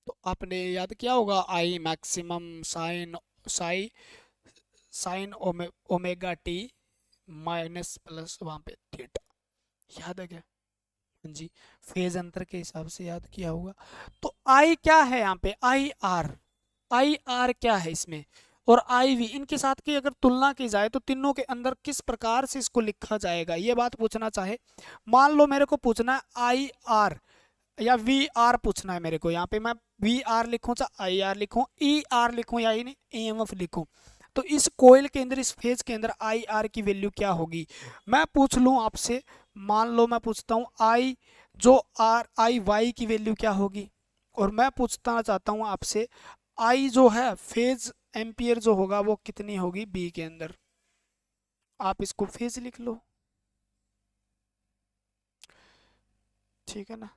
तो आपने याद किया होगा, आई मैक्सिमम साइन, साई sine omega t minus plus वहां पे थीटा, याद है क्या, हाँ जी, फेज अंतर के हिसाब से याद किया होगा। तो आई क्या है यहाँ पे, आई आर, आई आर क्या है इसमें, और आई वी, इनके साथ की अगर तुलना की जाए तो तीनों के अंदर किस प्रकार से इसको लिखा जाएगा, ये बात पूछना चाहे, मान लो मेरे को पूछना है आई आर या वी आर पूछना है मेरे को, यहाँ पे मैं वी आर लिखूं चाहे आई आर लिखूं, ई आर लिखूं या ई एम एफ लिखूं, तो इस कोयल के अंदर, इस फेज के अंदर आई आर की वैल्यू क्या होगी, मैं पूछ लूं आपसे, मान लो मैं पूछता हूं आई जो आर आई वाई की वैल्यू क्या होगी, और मैं पूछना चाहता हूं आपसे आई जो है फेज एम्पियर जो होगा वो कितनी होगी बी के अंदर, आप इसको फेज लिख लो, ठीक है ना,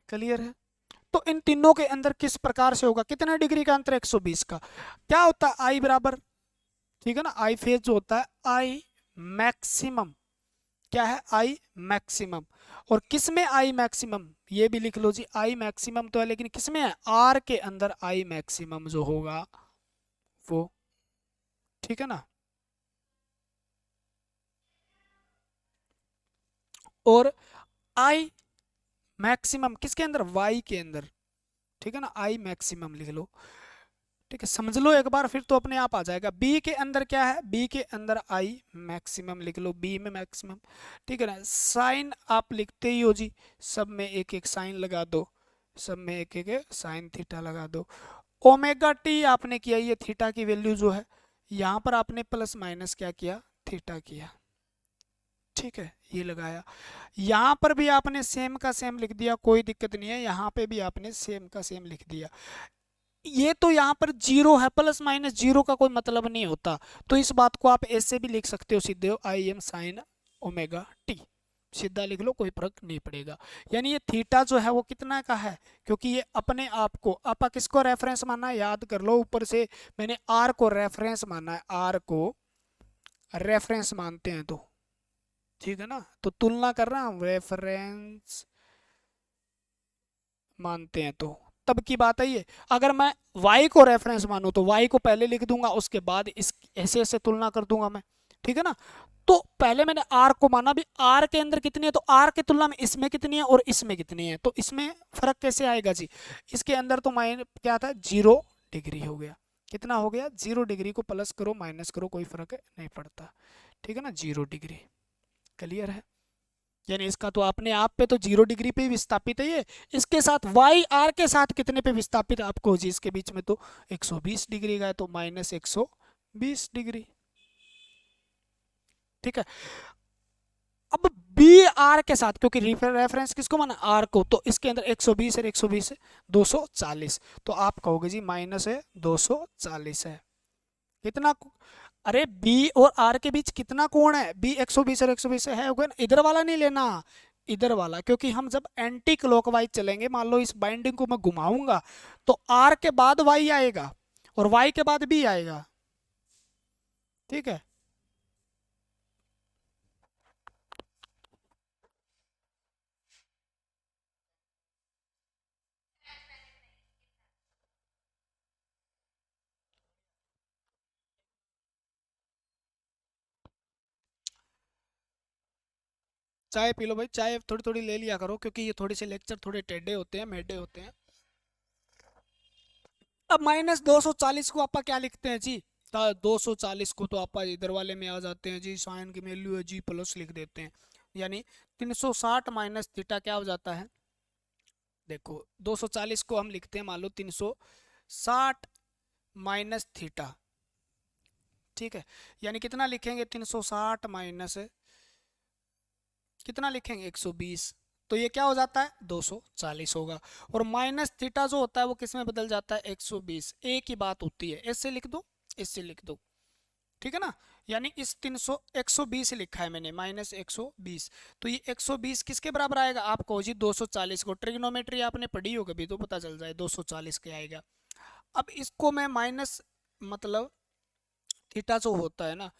क्लियर है। तो इन तीनों के अंदर किस प्रकार से होगा, कितने डिग्री का अंतर, 120 का, क्या होता है आई बराबर, ठीक है ना, आई फेज जो होता है आई मैक्सिमम, क्या है आई मैक्सिमम, और किस में आई मैक्सिमम, ये भी लिख लो जी, आई मैक्सिमम तो है, लेकिन किस में है, आर के अंदर आई मैक्सिमम जो होगा वो, ठीक है ना, और आई मैक्सिमम किसके अंदर, वाई के अंदर, ठीक है ना, आई मैक्सिमम लिख लो, ठीक है, समझ लो एक बार फिर तो अपने आप आ जाएगा, बी के अंदर क्या है, बी के अंदर आई मैक्सिमम लिख लो, बी में मैक्सिमम, ठीक है ना, साइन आप लिखते ही हो जी, सब में एक एक साइन लगा दो, सब में एक एक साइन थीटा लगा दो, ओमेगा टी आपने किया, ये थीटा की वैल्यू जो है, यहाँ पर आपने प्लस माइनस क्या किया, थीटा किया, ठीक है, ये लगाया, यहाँ पर भी आपने सेम का सेम लिख दिया, कोई दिक्कत नहीं है, यहाँ पे भी आपने सेम का सेम लिख दिया, ये तो यहाँ पर जीरो है, प्लस माइनस जीरो का कोई मतलब नहीं होता, तो इस बात को आप ऐसे भी लिख सकते हो सीधे, I am sine omega T, सीधा लिख लो, कोई फर्क नहीं पड़ेगा, यानी ये थीटा जो है वो कितना का है, क्योंकि ये अपने आप को, आप किसको रेफरेंस मानना है, याद कर लो, ऊपर से मैंने आर को रेफरेंस मानना है, आर को रेफरेंस मानते हैं तो, ठीक है ना, तो तुलना कर रहा हूँ, रेफरेंस मानते हैं तो तब की बात है ये, अगर मैं y को रेफरेंस मानूं तो y को पहले लिख दूंगा, उसके बाद इस ऐसे ऐसे तुलना कर दूंगा मैं, ठीक है ना। तो पहले मैंने आर को माना, भी आर के अंदर कितनी है, तो आर की तुलना में इसमें कितनी है और इसमें कितनी है, तो इसमें फर्क कैसे आएगा जी। इसके अंदर तो माइन क्या था, 0 डिग्री हो गया। कितना हो गया, 0 डिग्री को प्लस करो माइनस करो कोई फर्क नहीं पड़ता, ठीक है ना, 0 डिग्री। क्लियर है। यानी इसका तो अपने आप पे तो 0 डिग्री पे विस्थापित है ये। इसके साथ वाई आर के साथ कितने पे विस्थापित है आपको जी, इसके बीच में तो 120 डिग्री का है, तो माइनस 120 डिग्री। ठीक है। अब बी आर के साथ, क्योंकि रेफरेंस किसको माना, आर को, तो इसके अंदर 120 है, 120 है 240, तो आप कहोगे जी माइनस है 240 है। कितना, अरे बी और आर के बीच कितना कोण है, बी 120 और 120 है, होगा ना। इधर वाला नहीं लेना, इधर वाला, क्योंकि हम जब एंटी क्लॉकवाइज चलेंगे, मान लो इस बाइंडिंग को मैं घुमाऊंगा, तो आर के बाद वाई आएगा और वाई के बाद बी आएगा, ठीक है। चाय पी लो भाई, चाय थोड़ी थोड़ी ले लिया करो, क्योंकि ये थोड़ी से लेक्चर थोड़े टेढ़े होते हैं, मेढ़े होते हैं। अब माइनस 240 को आप क्या लिखते हैं जी, 240 को तो आप इधर वाले में आ जाते हैं जी, साइन की वैल्यू है जी प्लस लिख देते हैं, यानी 360 माइनस थीटा क्या हो जाता है, देखो 240 को हम लिखते हैं मान लो 360 माइनस थीटा, ठीक है। यानी कितना लिखेंगे, 360 माइनस कितना लिखेंगे, 120, तो ये क्या हो जाता है 240 होगा। और माइनस थीटा जो होता है वो किस में बदल जाता है, 120, एक ही बात होती है, इससे लिख दो इससे लिख दो, ठीक है ना। यानी इस 300 120 लिखा है मैंने, माइनस 120, तो ये 120 किसके बराबर आएगा, आप कहो जी 240 को, ट्रिग्नोमेट्री आपने पढ़ी हो कभी तो पता चल जाए 240 के आएगा। अब इसको मैं माइनस, मतलब थीटा जो होता है ना,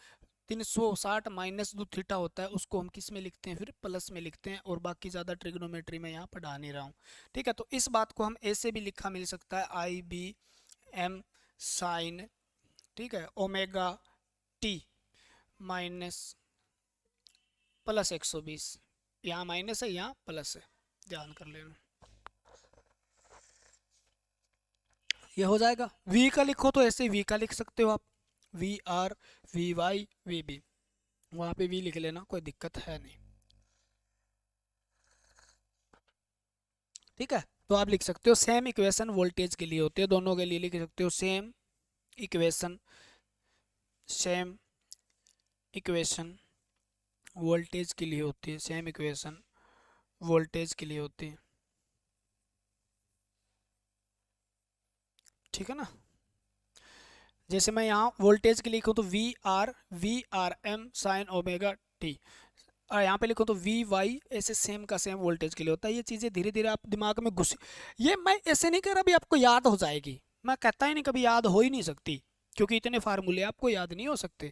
360 माइनस जो थीटा होता है उसको हम किस में लिखते हैं, फिर प्लस में लिखते हैं, और बाकी ज़्यादा ट्रिग्नोमेट्री में यहाँ पढ़ा नहीं रहा हूँ, ठीक है। तो इस बात को हम ऐसे भी लिखा मिल सकता है, आई बी एम साइन, ठीक है, ओमेगा टी माइनस प्लस 120, यहाँ माइनस है यहाँ प्लस है, ध्यान कर लेना। ये हो जाएगा। v का लिखो तो ऐसे v का लिख सकते हो आप, V R V Y V B, वहाँ पे v लिख लेना, कोई दिक्कत है नहीं, ठीक है। तो आप लिख सकते हो सेम इक्वेशन वोल्टेज के लिए होते हैं, दोनों के लिए लिख सकते हो same equation, same equation voltage के लिए होती है, सेम इक्वेशन वोल्टेज के लिए होती है, ठीक है ना। जैसे मैं यहाँ वोल्टेज के लिए लिखूँ तो V R m sine omega t, और यहाँ पे लिखो तो वी वाई, ऐसे सेम का सेम वोल्टेज के लिए होता है। ये चीज़ें धीरे धीरे आप दिमाग में घुस, ये मैं ऐसे नहीं कह रहा भी आपको याद हो जाएगी, मैं कहता ही नहीं कभी याद हो ही नहीं सकती, क्योंकि इतने फार्मूले आपको याद नहीं हो सकते।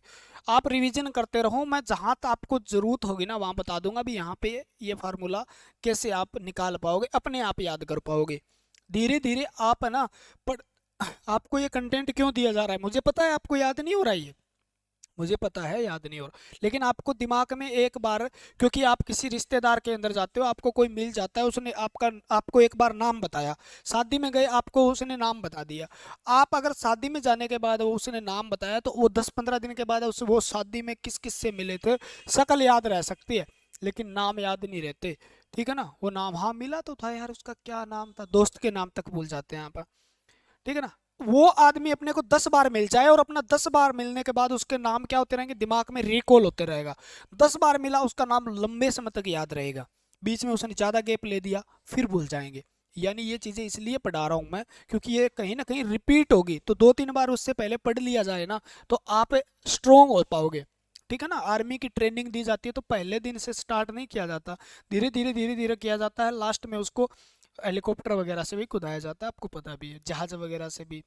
आप रिवीजन करते रहो, मैं जहाँ तक आपको ज़रूरत होगी ना वहाँ बता दूंगा भी यहाँ पे ये फार्मूला कैसे आप निकाल पाओगे, अपने आप याद कर पाओगे। धीरे धीरे आप है ना, पर आपको ये कंटेंट क्यों दिया जा रहा है, मुझे पता है आपको याद नहीं हो रहा है ये, मुझे पता है याद नहीं हो रहा, लेकिन आपको दिमाग में एक बार, क्योंकि आप किसी रिश्तेदार के अंदर जाते हो, आपको कोई मिल जाता है, उसने आपको एक बार नाम बताया, शादी में गए आपको उसने नाम बता दिया, आप अगर शादी में जाने के बाद वो उसने नाम बताया, तो वो 10-15 दिन के बाद उस वो शादी में किस किस से मिले थे, शक्ल याद रह सकती है लेकिन नाम याद नहीं रहते, ठीक है ना। वो नाम हाँ मिला तो था यार, उसका क्या नाम था, दोस्त के नाम तक भूल जाते हैं आप, ठीक है ना। वो आदमी अपने को 10 बार मिल जाए और अपना 10 बार मिलने के बाद उसके नाम क्या होते रहेंगे, दिमाग में रिकॉल होते रहेगा, 10 बार मिला उसका नाम लंबे समय तक याद रहेगा, बीच में उसने ज़्यादा गैप ले दिया फिर भूल जाएंगे। यानी ये चीज़ें इसलिए पढ़ा रहा हूँ मैं, क्योंकि ये कहीं ना कहीं रिपीट होगी, तो 2-3 बार उससे पहले पढ़ लिया जाए ना, तो आप स्ट्रोंग हो पाओगे, ठीक है ना। आर्मी की ट्रेनिंग दी जाती है तो पहले दिन से स्टार्ट नहीं किया जाता, धीरे धीरे किया जाता है, लास्ट में उसको हेलीकॉप्टर वगैरह से भी कुदाया जाता है, आपको पता भी है, जहाज वगैरह से भी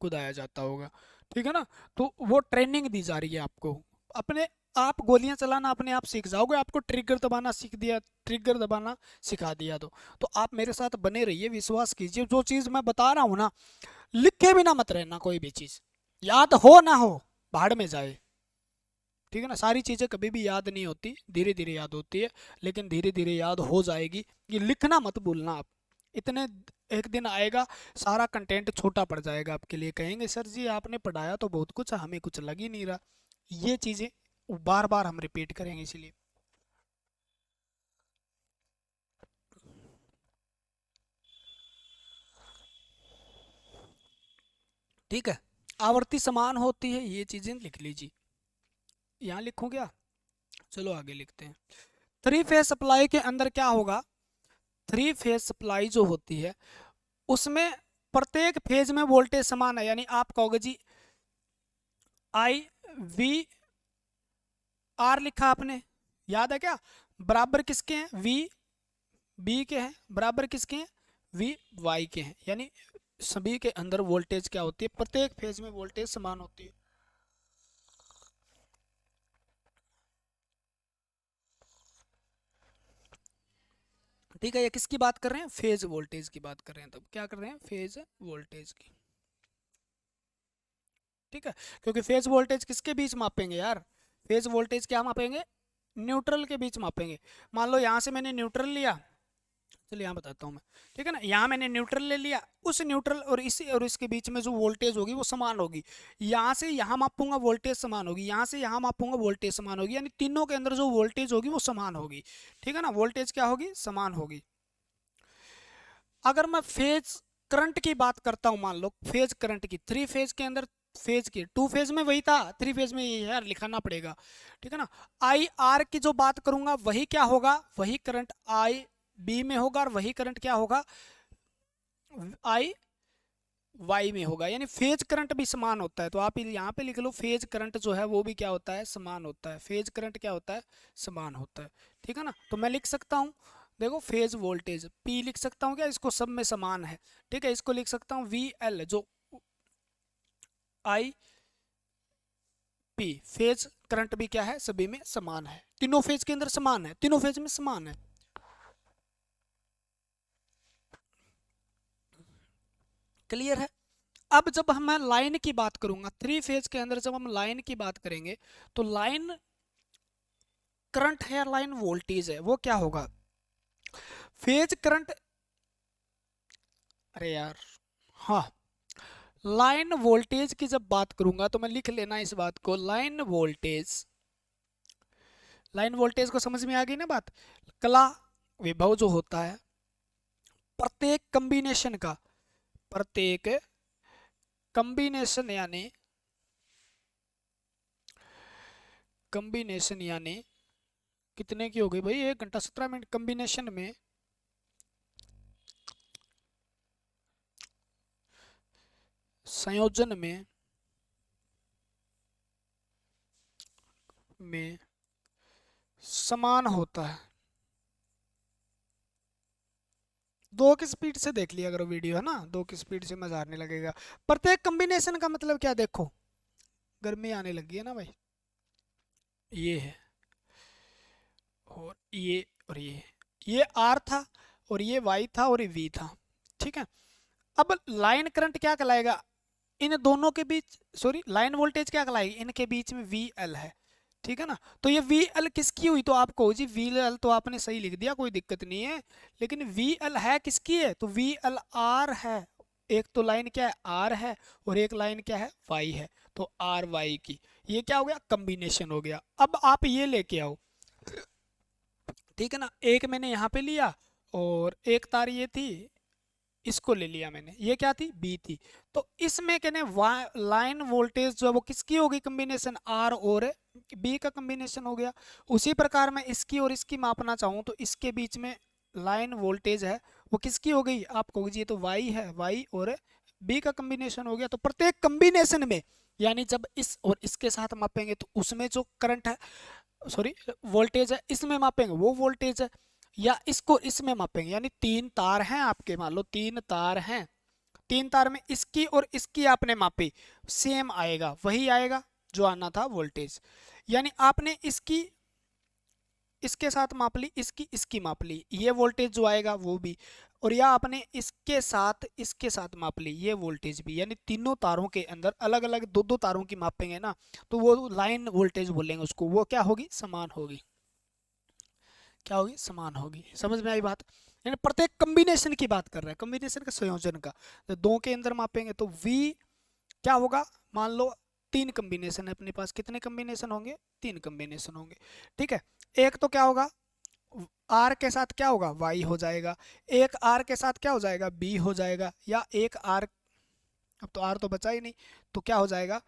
कुदाया जाता होगा, ठीक है ना। तो वो ट्रेनिंग दी जा रही है आपको, अपने आप गोलियां चलाना अपने आप सीख जाओगे, आपको ट्रिगर दबाना सीख दिया, ट्रिगर दबाना सिखा दिया, तो आप मेरे साथ बने रहिए, विश्वास कीजिए, जो चीज़ मैं बता रहा हूँ ना, लिखे बिना मत रहना, कोई भी चीज़ याद हो ना हो भाड़ में जाए, ठीक है ना। सारी चीज़ें कभी भी याद नहीं होती, धीरे धीरे याद होती है, लेकिन धीरे धीरे याद हो जाएगी। ये लिखना मत भूलना आप। इतने एक दिन आएगा सारा कंटेंट छोटा पड़ जाएगा आपके लिए, कहेंगे सर जी आपने पढ़ाया तो बहुत कुछ, हमें कुछ लग ही नहीं रहा। ये चीज़ें बार बार हम रिपीट करेंगे इसलिए। ठीक है, आवर्ती समान होती है, ये चीज़ें लिख लीजिए। यहाँ लिखूँ क्या? चलो आगे लिखते हैं। थ्री फेज सप्लाई के अंदर क्या होगा, थ्री फेज सप्लाई जो होती है उसमें प्रत्येक फेज में वोल्टेज समान है। यानी आप कहोगे जी आई वी आर लिखा आपने, याद है क्या? बराबर किसके हैं? वी बी के हैं, बराबर किसके हैं? वी वाई के हैं। यानी सभी के अंदर वोल्टेज क्या होती है, प्रत्येक फेज में वोल्टेज समान होती है। ठीक है, ये किसकी बात कर रहे हैं? फेज वोल्टेज की बात कर रहे हैं। तब क्या कर रहे हैं? फेज वोल्टेज की। ठीक है, क्योंकि फेज वोल्टेज किसके बीच मापेंगे यार? फेज वोल्टेज क्या मापेंगे? न्यूट्रल के बीच मापेंगे। मान लो यहाँ से मैंने न्यूट्रल लिया, चलिए यहाँ बताता हूँ मैं। ठीक है ना, यहाँ मैंने न्यूट्रल ले लिया, उस न्यूट्रल और इसी और इसके बीच में जो वोल्टेज होगी वो समान होगी। यहाँ से यहाँ मापूंगा वोल्टेज समान होगी, यहाँ से यहाँ मापूंगा वोल्टेज समान होगी, यानी तीनों के अंदर जो वोल्टेज होगी वो समान होगी। ठीक है ना, वोल्टेज क्या होगी? समान होगी। अगर मैं फेज करंट की बात करता हूँ, मान लो फेज करंट की, थ्री फेज के अंदर, फेज की, टू फेज में वही था, थ्री फेज में ये यार लिखाना पड़ेगा। ठीक है ना, आई आर की जो बात करूंगा वही क्या होगा? वही करंट आई बी में होगा, और वही करंट क्या होगा? आई वाई में होगा। यानी फेज करंट भी समान होता है। तो आप यहाँ पे लिख लो, फेज करंट जो है वो भी क्या होता है? समान होता है। फेज करंट क्या होता है? समान होता है। ठीक है ना, तो मैं लिख सकता हूँ, देखो फेज वोल्टेज P लिख सकता हूँ क्या? इसको सब में समान है। ठीक है, इसको लिख सकता हूँ VL, जो आई पी, फेज करंट भी क्या है? सभी में समान है, तीनों फेज के अंदर समान है, तीनों फेज में समान है। क्लियर है? अब जब हम मैं लाइन की बात करूंगा, थ्री फेज के अंदर जब हम लाइन की बात करेंगे, तो लाइन करंट है, लाइन वोल्टेज है, वो क्या होगा? फेज करंट, अरे यार, हाँ, लाइन वोल्टेज की जब बात करूंगा तो मैं लिख लेना इस बात को, लाइन वोल्टेज, लाइन वोल्टेज को समझ में आ गई ना बात? कला विभव जो होता है प्रत्येक कॉम्बिनेशन का, प्रत्येक कॉम्बिनेशन यानी, कॉम्बिनेशन यानी कितने की हो गई भाई? 1 घंटा 17 मिनट। कॉम्बिनेशन में, संयोजन में समान होता है। दो की स्पीड से देख लिया करो वीडियो, है ना, दो की स्पीड से मजा आने लगेगा। प्रत्येक कॉम्बिनेशन का मतलब क्या? देखो गर्मी आने लगी है ना भाई, ये है और ये और ये आर था और ये वाई था और ये वी था। ठीक है, अब लाइन करंट क्या कहलाएगा? इन दोनों के बीच, सॉरी, लाइन वोल्टेज क्या कहलाएगी? इनके बीच में वी एल है। ठीक है ना, तो ये वी एल किसकी हुई? तो आप कहो जी वी एल तो आपने सही लिख दिया, कोई दिक्कत नहीं है, लेकिन वी एल है किसकी है? तो वी एल आर है। एक तो लाइन क्या है? आर है, और एक लाइन क्या है? वाई है। तो आर वाई की, ये क्या हो गया? कॉम्बिनेशन हो गया। अब आप ये लेके आओ, ठीक है ना, एक मैंने यहाँ पे लिया और एक तार ये थी, इसको ले लिया मैंने, ये क्या थी? बी थी। तो इसमें कहने लाइन वोल्टेज जो है वो किसकी होगी? कॉम्बिनेशन आर और बी का कॉम्बिनेशन हो गया। उसी प्रकार मैं इसकी और इसकी मापना चाहूँ तो इसके बीच में लाइन वोल्टेज है वो किसकी हो गई? आप कहोगे जी ये तो वाई है, वाई और बी का कॉम्बिनेशन हो गया। तो प्रत्येक कॉम्बिनेशन में, यानी जब इस और इसके साथ मापेंगे तो उसमें जो करंट है, सॉरी वोल्टेज है, इसमें मापेंगे वो वोल्टेज है, या इसको इसमें मापेंगे। यानी तीन तार हैं आपके, मान लो तीन तार हैं, तीन तार में इसकी और इसकी आपने मापी, सेम आएगा, वही आएगा जो आना था वोल्टेज। यानी आपने इसकी इसके साथ माप ली, इसकी इसकी माप ली, ये वोल्टेज जो आएगा वो भी। और या आपने इसके साथ माप ली ये वोल्टेज भी, यानी तीनों तारों के अंदर अलग अलग दो दो तारों की मापेंगे ना, तो वो लाइन वोल्टेज बोलेंगे उसको, वो क्या होगी, समान होगी। क्या होगी, समान होगी। समझ में आई बात? यानी प्रत्येक कॉम्बिनेशन की बात कर रहा है, कॉम्बिनेशन का, संयोजन का। तो दो के अंदर मापेंगे तो V क्या होगा, मान लो तीन कॉम्बिनेशन है अपने पास, कितने कॉम्बिनेशन होंगे, तीन कॉम्बिनेशन होंगे। ठीक है, एक तो क्या होगा, आर के साथ क्या होगा, वाई हो जाएगा, एक आर के साथ क्या हो जाएगा, बी हो जाएगा, या एक आर, अब तो आर तो बचा ही नहीं, तो क्या हो जाएगा,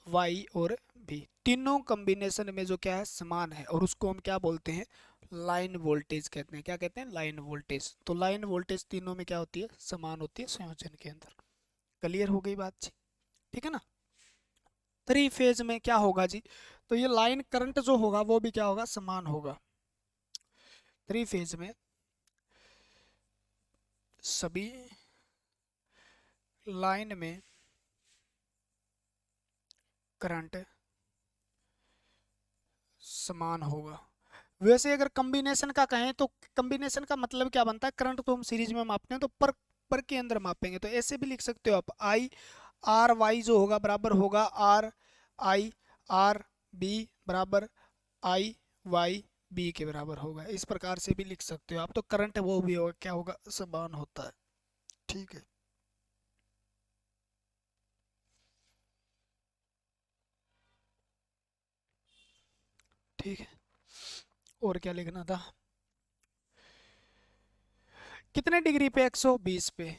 वाई और बी, तीनों कॉम्बिनेशन में जो क्या है, समान है, और उसको हम क्या बोलते हैं, लाइन वोल्टेज कहते हैं। क्या कहते हैं, लाइन वोल्टेज। तो लाइन वोल्टेज तीनों में क्या होती है, समान होती है संयोजन के अंदर। क्लियर हो गई बात जी? ठीक है ना। थ्री फेज में क्या होगा जी, तो ये लाइन करंट जो होगा वो भी क्या होगा, समान होगा। थ्री फेज में सभी लाइन में करंट समान होगा। वैसे अगर कॉम्बिनेशन का कहें तो कॉम्बिनेशन का मतलब क्या बनता है, करंट तो हम सीरीज में मापते हैं तो पर के अंदर मापेंगे, तो ऐसे भी लिख सकते हो आप, आई आर वाई जो होगा बराबर होगा आर आई आर बी बराबर आई वाई बी के बराबर होगा। इस प्रकार से भी लिख सकते हो आप, तो करंट वो भी होगा, क्या होगा, समान होता है। ठीक है, ठीक है। और क्या लिखना था, कितने डिग्री पे, 120 पे,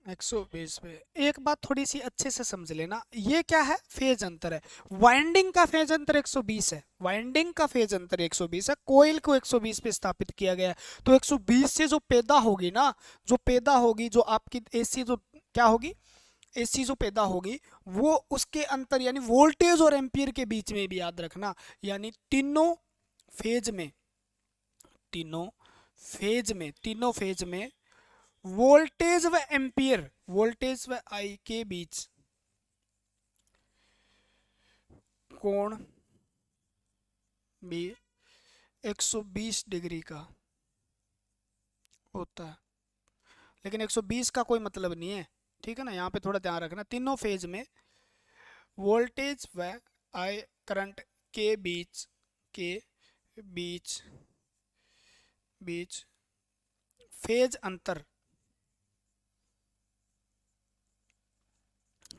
120 पे। एक बात थोड़ी सी अच्छे से समझ लेना, ये क्या है, फेज अंतर है। वाइंडिंग का फेज अंतर 120 है, वाइंडिंग का फेज अंतर 120 है, कोयल को 120 पे स्थापित किया गया है। तो 120 से जो पैदा होगी ना, जो पैदा होगी, जो आपकी एसी जो क्या होगी, एसी जो पैदा होगी, वो उसके अंतर यानी वोल्टेज और एम्पियर के बीच में भी याद रखना, यानी फेज में तीनों तीनों फेज में वोल्टेज व एम्पियर, वोल्टेज व आई के बीच कोण भी 120 डिग्री का होता है। लेकिन 120 का कोई मतलब नहीं है, ठीक है ना, यहाँ पे थोड़ा ध्यान रखना, तीनों फेज में वोल्टेज व आई करंट के बीच के बीच बीच फेज अंतर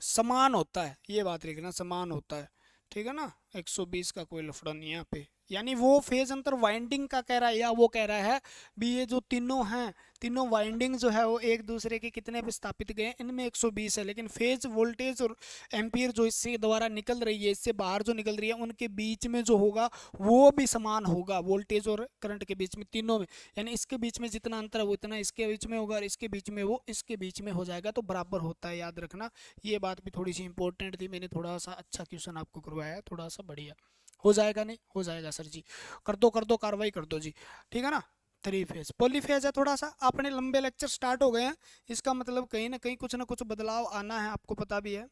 समान होता है, ये बात लिखना, समान होता है। ठीक है ना, 120 का कोई लफड़ा नहीं है यहाँ पे, यानी वो फेज अंतर वाइंडिंग का कह रहा है, या वो कह रहा है भी ये जो तीनों हैं, तीनों वाइंडिंग जो है वो एक दूसरे के कितने पे स्थापित गए हैं, इनमें 120 है, लेकिन फेज वोल्टेज और एम्पियर जो इससे द्वारा निकल रही है, इससे बाहर जो निकल रही है, उनके बीच में जो होगा वो भी समान होगा, वोल्टेज और करंट के बीच में, तीनों में, यानी इसके बीच में जितना अंतर है वो इतना इसके बीच में होगा, और इसके बीच में वो इसके बीच में हो जाएगा, तो बराबर होता है, याद रखना। ये बात भी थोड़ी सी इंपॉर्टेंट थी, मैंने थोड़ा सा अच्छा क्वेश्चन आपको करवाया है, थोड़ा सा बढ़िया हो जाएगा, नहीं हो जाएगा सर जी, कर दो कार्रवाई कर दो जी। ठीक है ना, थ्री फेज पॉलीफेज है, थोड़ा सा अपने लंबे लेक्चर स्टार्ट हो गए हैं, इसका मतलब कहीं ना कुछ बदलाव आना है, आपको पता भी है।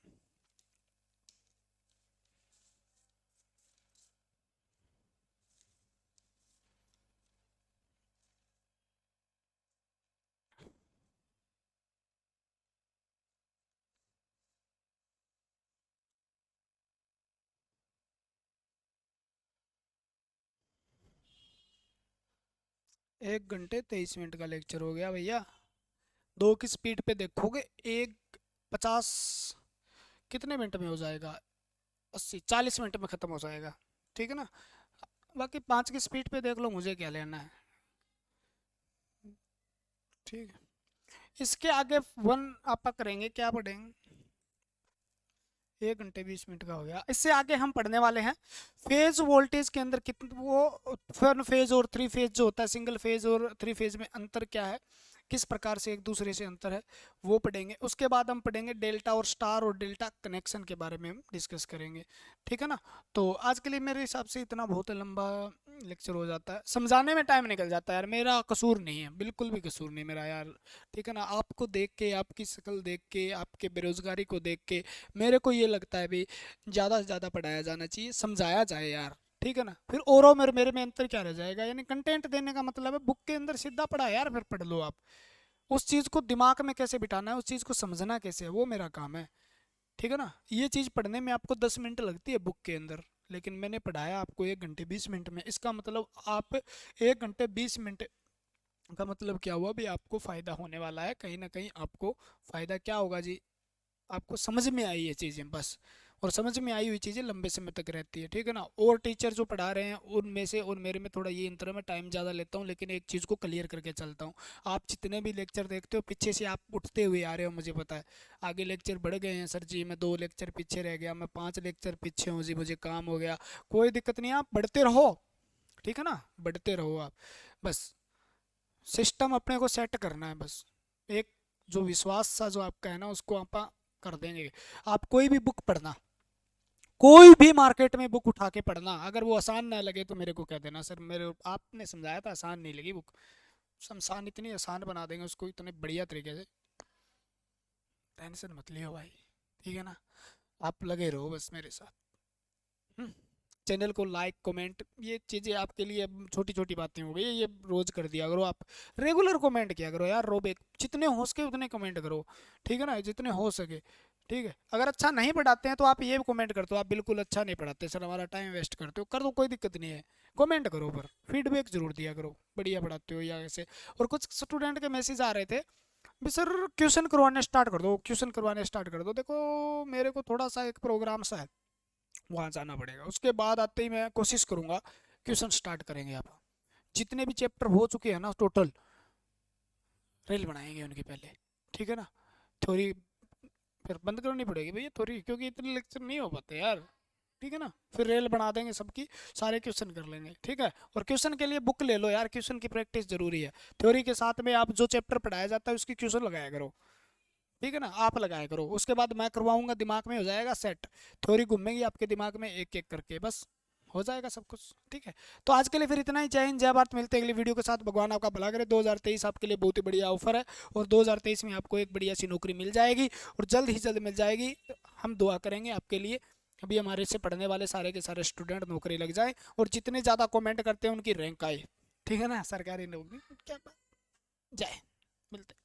1 घंटे 23 मिनट का लेक्चर हो गया भैया। दो की स्पीड पे देखोगे, 1:50 कितने मिनट में हो जाएगा, 80 40 मिनट में ख़त्म हो जाएगा। ठीक है ना, बाकी 5 की स्पीड पे देख लो, मुझे क्या लेना है। ठीक है, इसके आगे वन आप करेंगे, क्या पढ़ेंगे, 1 घंटे 20 मिनट का हो गया। इससे आगे हम पढ़ने वाले हैं फेज वोल्टेज के अंदर कितने, वो वन फेज और थ्री फेज जो होता है, सिंगल फेज और थ्री फेज में अंतर क्या है, किस प्रकार से एक दूसरे से अंतर है, वो पढ़ेंगे। उसके बाद हम पढ़ेंगे डेल्टा और स्टार और डेल्टा कनेक्शन के बारे में हम डिस्कस करेंगे। ठीक है ना, तो आज के लिए मेरे हिसाब से इतना बहुत लंबा लेक्चर हो जाता है, समझाने में टाइम निकल जाता है यार, मेरा कसूर नहीं है, बिल्कुल भी कसूर नहीं मेरा यार। ठीक है ना, आपको देख के, आपकी शक्ल देख के, आपके बेरोजगारी को देख के मेरे को ये लगता है भी ज़्यादा से ज़्यादा पढ़ाया जाना चाहिए, समझाया जाए यार। ठीक है ना। फिर और मेरे में अंतर क्या रह जाएगा। यानी कंटेंट देने का मतलब है बुक के अंदर सीधा पढ़ा यार, फिर पढ़ लो आप। उस चीज़ को दिमाग में कैसे बिठाना है, उस चीज़ को समझना कैसे है, वो मेरा काम है। ठीक है ना। ये चीज़ पढ़ने में आपको 10 मिनट लगती है बुक के अंदर, लेकिन मैंने पढ़ाया आपको 1 घंटे 20 मिनट में। इसका मतलब आप 1 घंटे 20 मिनट का मतलब क्या हुआ भी, आपको फ़ायदा होने वाला है कहीं ना कहीं। आपको फ़ायदा क्या होगा जी, आपको समझ में आई ये चीज़ें बस। और समझ में आई हुई चीज़ें लंबे समय तक रहती है। ठीक है ना। और टीचर जो पढ़ा रहे हैं उनमें से और मेरे में थोड़ा ये अंतर है, मैं टाइम ज़्यादा लेता हूँ, लेकिन एक चीज़ को क्लियर करके चलता हूँ। आप जितने भी लेक्चर देखते हो पीछे से आप उठते हुए आ रहे हो, मुझे पता है। आगे लेक्चर बढ़ गए हैं सर जी, मैं 2 लेक्चर पीछे रह गया, मैं 5 लेक्चर पीछे हूँ जी, मुझे काम हो गया। कोई दिक्कत नहीं, आप बढ़ते रहो। ठीक है ना, बढ़ते रहो आप। बस सिस्टम अपने को सेट करना है बस। एक जो विश्वास सा जो आपका है ना, उसको आप कर देंगे। आप कोई भी बुक पढ़ना, कोई भी मार्केट में बुक उठा के पढ़ना, अगर वो आसान ना लगे तो मेरे को कह देना सर मेरे आपने समझाया था आसान नहीं लगी बुक। शमशान इतनी आसान बना देंगे उसको इतने बढ़िया तरीके से, टेंशन मत लियो भाई। ठीक है ना। आप लगे रहो बस मेरे साथ। हम्म। चैनल को लाइक कमेंट, ये चीज़ें आपके लिए छोटी छोटी बातें हो गई, ये रोज़ कर दिया करो आप। रेगुलर कमेंट किया करो यार, रोबे जितने हो सके उतने कमेंट करो। ठीक है ना, जितने हो सके। ठीक है। अगर अच्छा नहीं पढ़ाते हैं तो आप ये कमेंट करते हो आप बिल्कुल अच्छा नहीं पढ़ाते सर, हमारा टाइम वेस्ट करते हो, कर दो, कोई दिक्कत नहीं है। कमेंट करो, पर फीडबैक जरूर दिया करो, बढ़िया पढ़ाते हो या ऐसे। और कुछ स्टूडेंट के मैसेज आ रहे थे भी सर क्वेश्चन करवाने स्टार्ट कर दो, क्वेश्चन करवाने स्टार्ट कर दो। देखो मेरे को थोड़ा सा एक प्रोग्राम सा है, वहाँ जाना पड़ेगा। उसके बाद आते ही मैं कोशिश करूँगा क्वेश्चन स्टार्ट करेंगे। आप जितने भी चैप्टर हो चुके हैं ना टोटल, रेल बनाएंगे उनकी पहले। ठीक है ना। थ्योरी फिर बंद करनी पड़ेगी भैया थ्योरी, क्योंकि इतने लेक्चर नहीं हो पाते यार। ठीक है ना। फिर रेल बना देंगे सबकी, सारे क्वेश्चन कर लेंगे। ठीक है। और क्वेश्चन के लिए बुक ले लो यार, क्वेश्चन की प्रैक्टिस जरूरी है। थ्योरी के साथ में आप जो चैप्टर पढ़ाया जाता है उसकी क्वेश्चन लगाया करो। ठीक है ना, आप लगाया करो। उसके बाद मैं करवाऊंगा, दिमाग में हो जाएगा सेट। थ्योरी घूमेगी आपके दिमाग में एक एक करके, बस हो जाएगा सब कुछ। ठीक है। तो आज के लिए फिर इतना ही। जय हिंद जय भारत, मिलते हैं अगली वीडियो के साथ। भगवान आपका भला करे। 2023 आपके लिए बहुत ही बढ़िया ऑफर है, और 2023 में आपको एक बढ़िया सी नौकरी मिल जाएगी, और जल्द ही जल्द मिल जाएगी। हम दुआ करेंगे आपके लिए। अभी हमारे से पढ़ने वाले सारे के सारे स्टूडेंट नौकरी लग जाए, और जितने ज़्यादा कमेंट करते हैं उनकी रैंक आए। ठीक है ना, सरकारी नौकरी क्या। जय, मिलते हैं।